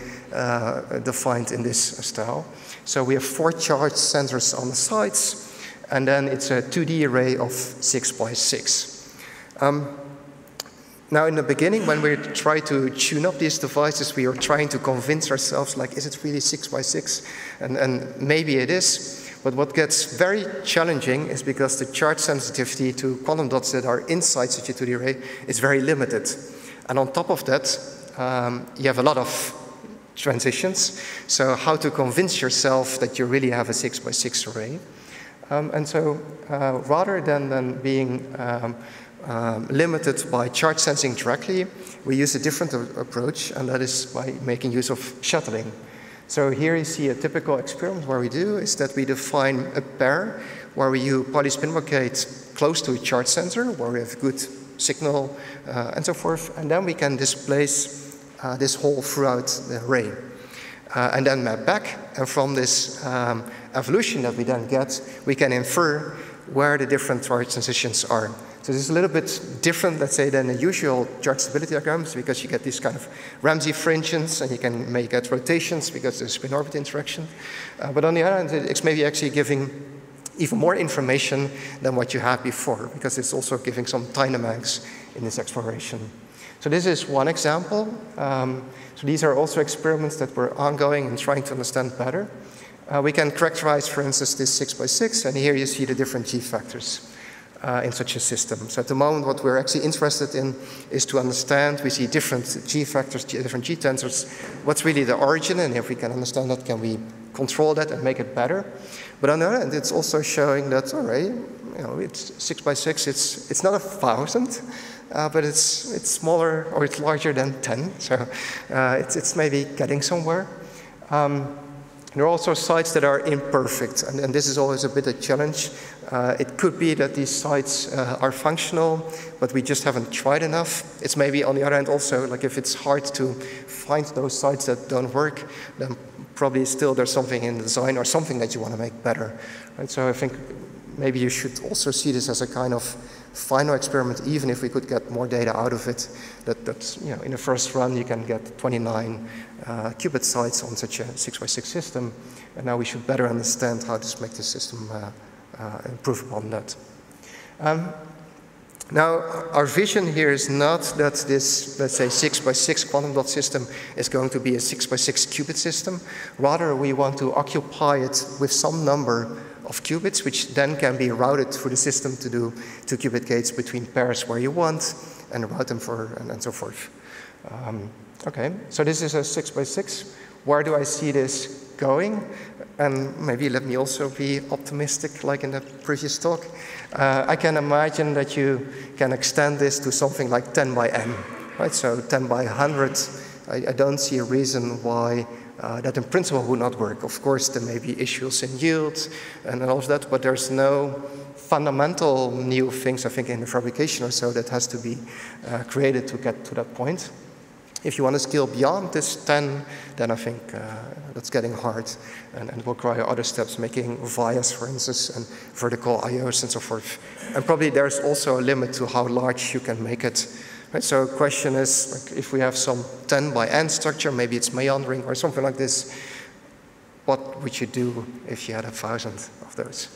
defined in this style. So we have 4 charge sensors on the sides, and then it's a 2D array of 6x6. Now in the beginning, when we try to tune up these devices, we are trying to convince ourselves, like, is it really 6x6? And maybe it is. But what gets very challenging is because the charge sensitivity to quantum dots that are inside such a 2D array is very limited. And on top of that, you have a lot of transitions. So how to convince yourself that you really have a 6x6 array? And so rather than being limited by charge sensing directly, we use a different approach, and that is by making use of shuttling. So here you see a typical experiment. Where we do is that we define a pair where we use polyspin gate close to a charge sensor, where we have good signal and so forth, and then we can displace this hole throughout the array. And then map back, and from this evolution that we then get, we can infer where the different charge transitions are. So this is a little bit different, let's say, than the usual charge stability diagrams, because you get these kind of Ramsey fringes, and you can make get rotations because there's spin-orbit interaction. But on the other hand, it's maybe actually giving even more information than what you had before, because it's also giving some dynamics in this exploration. So this is one example. So these are also experiments that were ongoing and trying to understand better. We can characterize, for instance, this 6x6, and here you see the different G factors in such a system. So at the moment, what we're actually interested in is to understand, we see different G factors, different G tensors, what's really the origin, and if we can understand that, can we control that and make it better? But on the other hand, it's also showing that, all right, it's 6x6, it's not 1,000, but it's smaller, or it's larger than 10, so it's maybe getting somewhere. There are also sites that are imperfect, and this is always a bit of a challenge. It could be that these sites are functional, but we just haven't tried enough. It's maybe, on the other hand, also, like, if it's hard to find those sites that don't work, then probably still there's something in the design or something that you want to make better. Right? So I think maybe you should also see this as a kind of final experiment, even if we could get more data out of it. That's in the first run you can get 29 qubit sites on such a 6x6 system, and now we should better understand how to make the system improve upon that. Now, our vision here is not that this, let's say, 6x6 quantum dot system is going to be a 6x6 qubit system. Rather, we want to occupy it with some number of qubits, which then can be routed through the system to do 2 qubit gates between pairs where you want, and route them and so forth. Okay, so this is a 6x6. Where do I see this going? And maybe let me also be optimistic, like in the previous talk. I can imagine that you can extend this to something like 10 by n, right? So 10 by 100 I don't see a reason why that in principle would not work. Of course, there may be issues in yield and all of that, but there's no fundamental new things, I think, in the fabrication or so that has to be created to get to that point. If you want to scale beyond this 10, then I think that's getting hard and will require other steps, making vias, for instance, and vertical IOs and so forth. And probably there's also a limit to how large you can make it. Right? So the question is, like, if we have some 10 by n structure, maybe it's meandering or something like this, what would you do if you had 1,000 of those?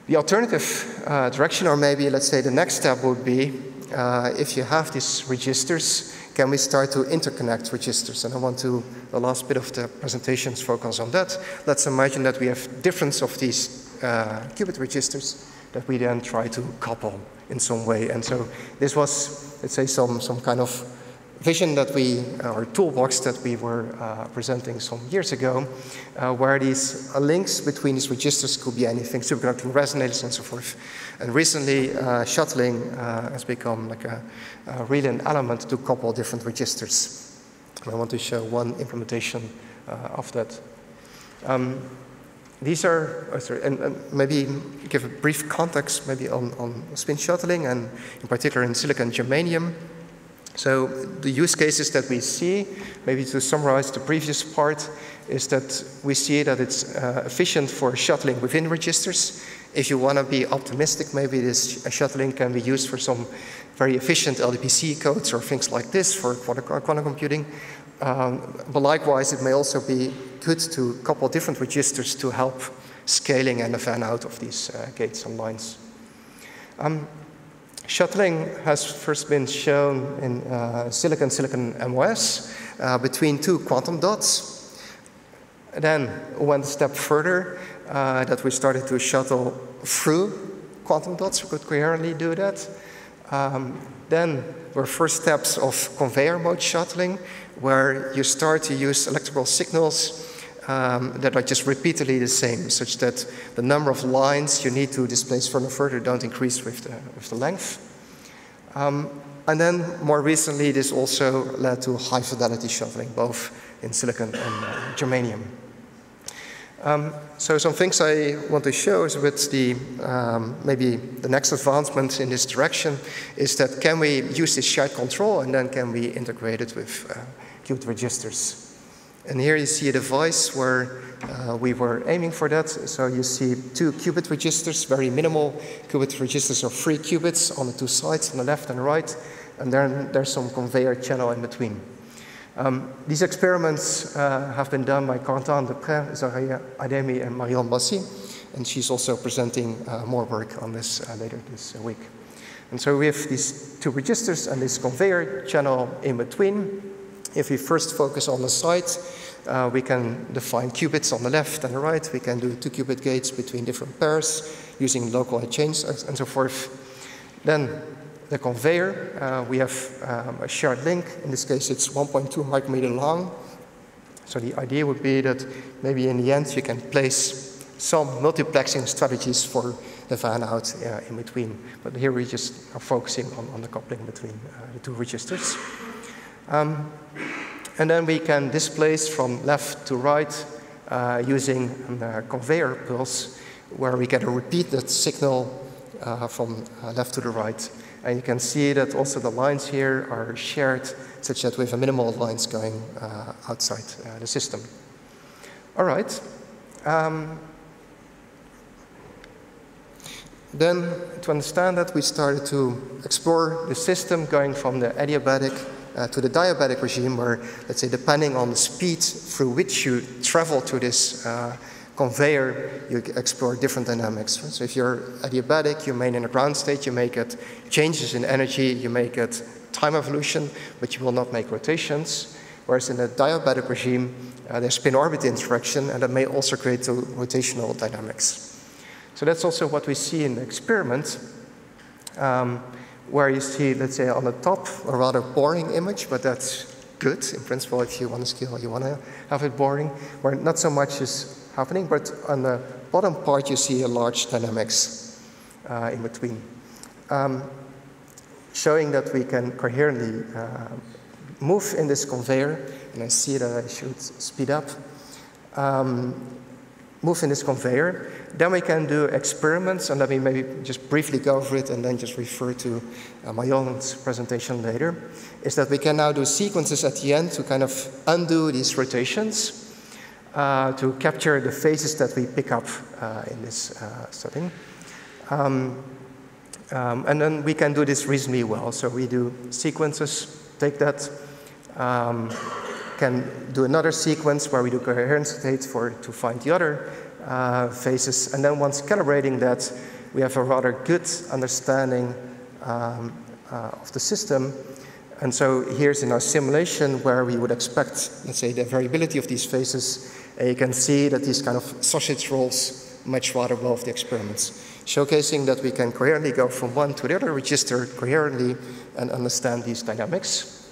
The alternative direction, or maybe let's say the next step would be, if you have these registers, can we start to interconnect registers? And I want to, the last bit of the presentations, focus on that. Let's imagine that we have difference of these qubit registers that we then try to couple in some way. And so this was, let's say, some kind of vision that we, or toolbox that we were presenting some years ago, where these links between these registers could be anything, superconducting resonators and so forth. And recently, shuttling has become like really an element to couple different registers. And I want to show one implementation of that. These are, and maybe give a brief context maybe on spin shuttling, and in particular in silicon germanium. So the use cases that we see, maybe to summarize the previous part, is that we see that it's efficient for shuttling within registers. If you want to be optimistic, maybe this shuttling can be used for some very efficient LDPC codes or things like this for quantum computing. But likewise, it may also be good to couple different registers to help scaling and the fan out of these gates and lines. Shuttling has first been shown in silicon MOS between two quantum dots. And then went a step further, that we started to shuttle through quantum dots. We could coherently do that. Then were first steps of conveyor mode shuttling, where you start to use electrical signals that are just repeatedly the same, such that the number of lines you need to displace further don't increase with the length. And then more recently, this also led to high fidelity shuttling, both in silicon and germanium. So some things I want to show is with the, maybe the next advancement in this direction is that can we use this shared control and then can we integrate it with qubit registers. And here you see a device where we were aiming for that. So you see two qubit registers, very minimal qubit registers of 3 qubits on the two sides, on the left and right, and then there's some conveyor channel in between. These experiments have been done by Quentin Deprez, Zahia Ademi, and Marion Bassi, and she's also presenting more work on this later this week. And so we have these two registers and this conveyor channel in between. If we first focus on the side, we can define qubits on the left and the right. We can do 2 qubit gates between different pairs using local chains and so forth. Then the conveyor, we have a shared link. In this case, it's 1.2 micrometer long. So the idea would be that maybe in the end, you can place some multiplexing strategies for the fan out in between. But here we just are focusing on the coupling between the two registers. And then we can displace from left to right using a conveyor pulse, where we get a repeated signal from left to the right. And you can see that also the lines here are shared, such that we have a minimal lines going outside the system. All right. Then, to understand that, we started to explore the system going from the adiabatic to the diabatic regime, where, let's say, depending on the speed through which you travel to this conveyor, you explore different dynamics. So if you're adiabatic, you remain in a ground state, you may get changes in energy, you may get time evolution, but you will not make rotations. Whereas in the diabatic regime, there's spin-orbit interaction, and that may also create the rotational dynamics. So that's also what we see in the experiment, where you see, let's say, on the top, a rather boring image, but that's good. In principle, if you want to scale, you want to have it boring, where not so much is happening, but on the bottom part, you see a large dynamics in between, showing that we can coherently move in this conveyor, and I see that I should speed up, move in this conveyor. Then we can do experiments, and let me maybe just briefly go over it and then just refer to my own presentation later, is that we can now do sequences at the end to kind of undo these rotations to capture the phases that we pick up in this setting. And then we can do this reasonably well. So we do sequences, take that, can do another sequence where we do coherence state to find the other phases. And then once calibrating that, we have a rather good understanding of the system. And so here's in our simulation where we would expect, let's say, the variability of these phases. And you can see that these kind of sausage rolls match rather well with the experiments, showcasing that we can coherently go from one to the other register coherently and understand these dynamics.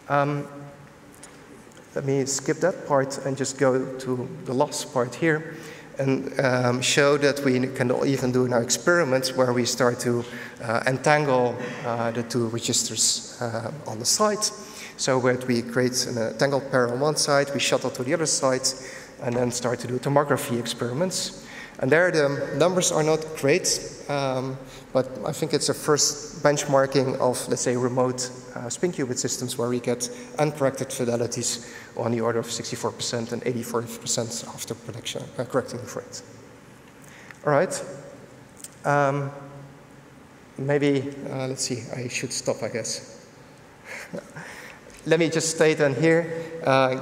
Let me skip that part and just go to the last part here and show that we can even do now experiments where we start to entangle the two registers on the side. So where we create an entangled pair on one side, we shuttle to the other side, and then start to do tomography experiments. And there the numbers are not great, but I think it's a first benchmarking of, let's say, remote spin qubit systems where we get uncorrected fidelities on the order of 64% and 84% after correcting for it. All right. Maybe, let's see, I should stop, I guess. Let me just state then here,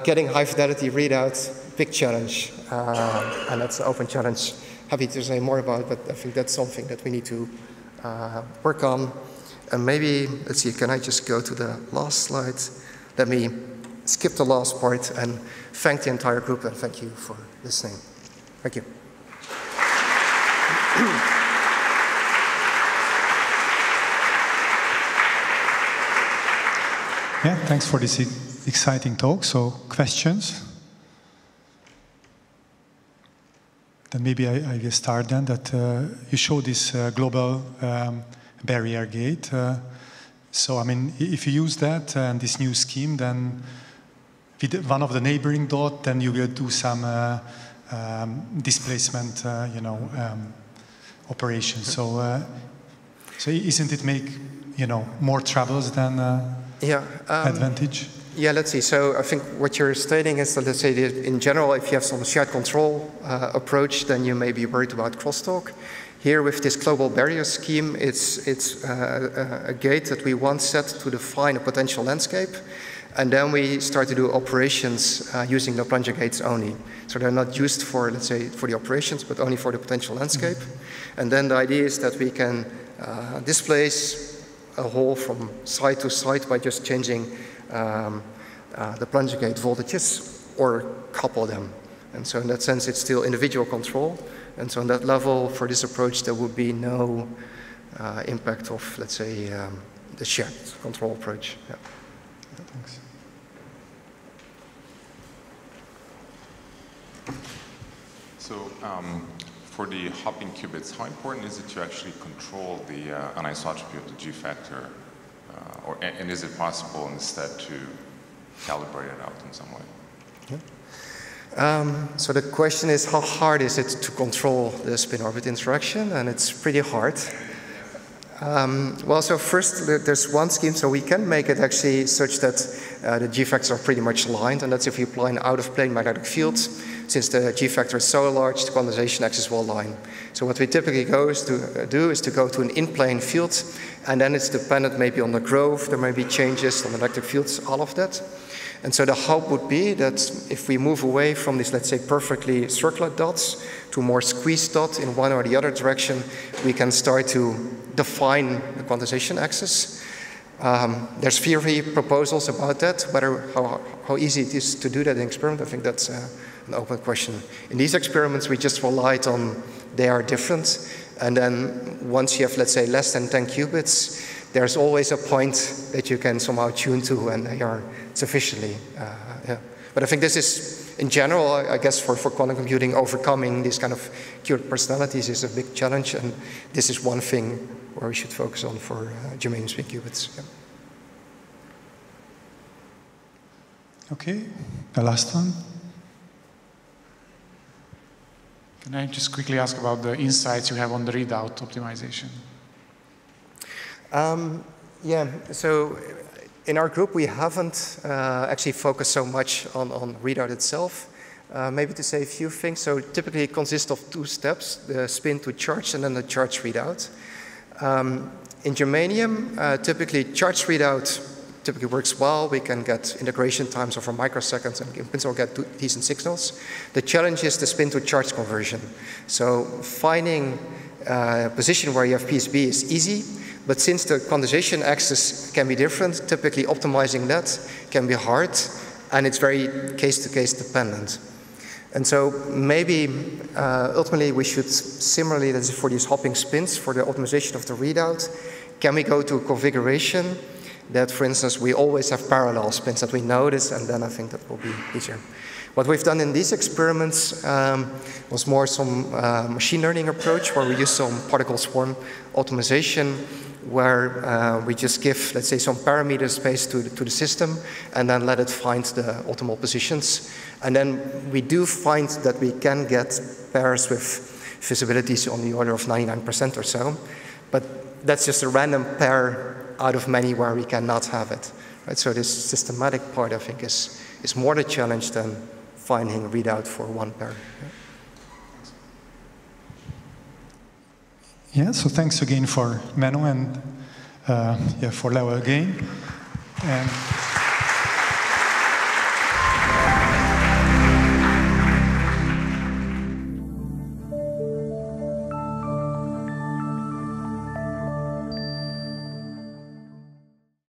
getting high fidelity readouts, big challenge, and that's an open challenge. Happy to say more about, but I think that's something that we need to work on. And maybe, let's see, can I just go to the last slide? Let me skip the last part and thank the entire group and thank you for listening. Thank you. Yeah, thanks for this exciting talk. So, questions? Then maybe I will start then that you show this global barrier gate. So, I mean, if you use that and this new scheme, then with one of the neighboring dot, then you will do some displacement, operations. So, so isn't it make, more troubles than advantage? Yeah, let's see. So I think what you're stating is that, let's say, that in general, if you have some shared control approach, then you may be worried about crosstalk. Here, with this global barrier scheme, it's a gate that we once set to define a potential landscape, and then we start to do operations using the plunger gates only. So they're not used for, let's say, for the operations, but only for the potential landscape. Mm-hmm. And then the idea is that we can displace a hole from side to side by just changing the plunger gate voltages or couple them. And so in that sense, it's still individual control. And so on that level, for this approach, there would be no impact of, let's say, the shared control approach. Yeah. Thanks. So for the hopping qubits, how important is it to actually control the anisotropy of the G factor? And is it possible instead to calibrate it out in some way? Yeah. So the question is, how hard is it to control the spin-orbit interaction? And it's pretty hard. Well, so first, there's one scheme, so we can make it actually such that the G factors are pretty much aligned, and that's if you apply an out-of-plane magnetic field. Since the G factor is so large, the quantization axis will align. So what we typically do is to go to an in-plane field, and then it's dependent maybe on the growth, there may be changes on the electric fields, all of that. And so the hope would be that if we move away from these, let's say, perfectly circular dots to a more squeezed dot in one or the other direction, we can start to define the quantization axis. There's theory proposals about that, how easy it is to do that in experiment. I think that's an open question. In these experiments, we just relied on they are different. And then once you have, let's say, less than 10 qubits, there's always a point that you can somehow tune to, and they are sufficiently. Yeah. But I think this is, in general, I guess for quantum computing, overcoming these kind of qubit personalities is a big challenge, and this is one thing where we should focus on for germanium spin qubits. Yeah. Okay, the last one. Can I just quickly ask about the insights you have on the readout optimization? Yeah, so in our group we haven't actually focused so much on readout itself. Maybe to say a few things. So typically it consists of 2 steps, the spin to charge and then the charge readout. In germanium, typically charge readout typically works well. We can get integration times over microseconds and in principle get decent signals. The challenge is the spin to charge conversion. So finding a position where you have PSB is easy, but since the quantization axis can be different, typically optimizing that can be hard, and it's very case-to-case dependent. And so maybe ultimately we should similarly, that's for these hopping spins, for the optimization of the readout, can we go to a configuration that, for instance, we always have parallel spins that we notice, and then I think that will be easier. What we've done in these experiments was more some machine learning approach where we use some particle swarm optimization where we just give, let's say, some parameter space to the system and then let it find the optimal positions. And then we do find that we can get pairs with visibilities on the order of 99% or so, but that's just a random pair out of many where we cannot have it. Right? So this systematic part, I think, is more the challenge than finding a readout for one pair. Yeah, so thanks again for Menno and for Leo again. And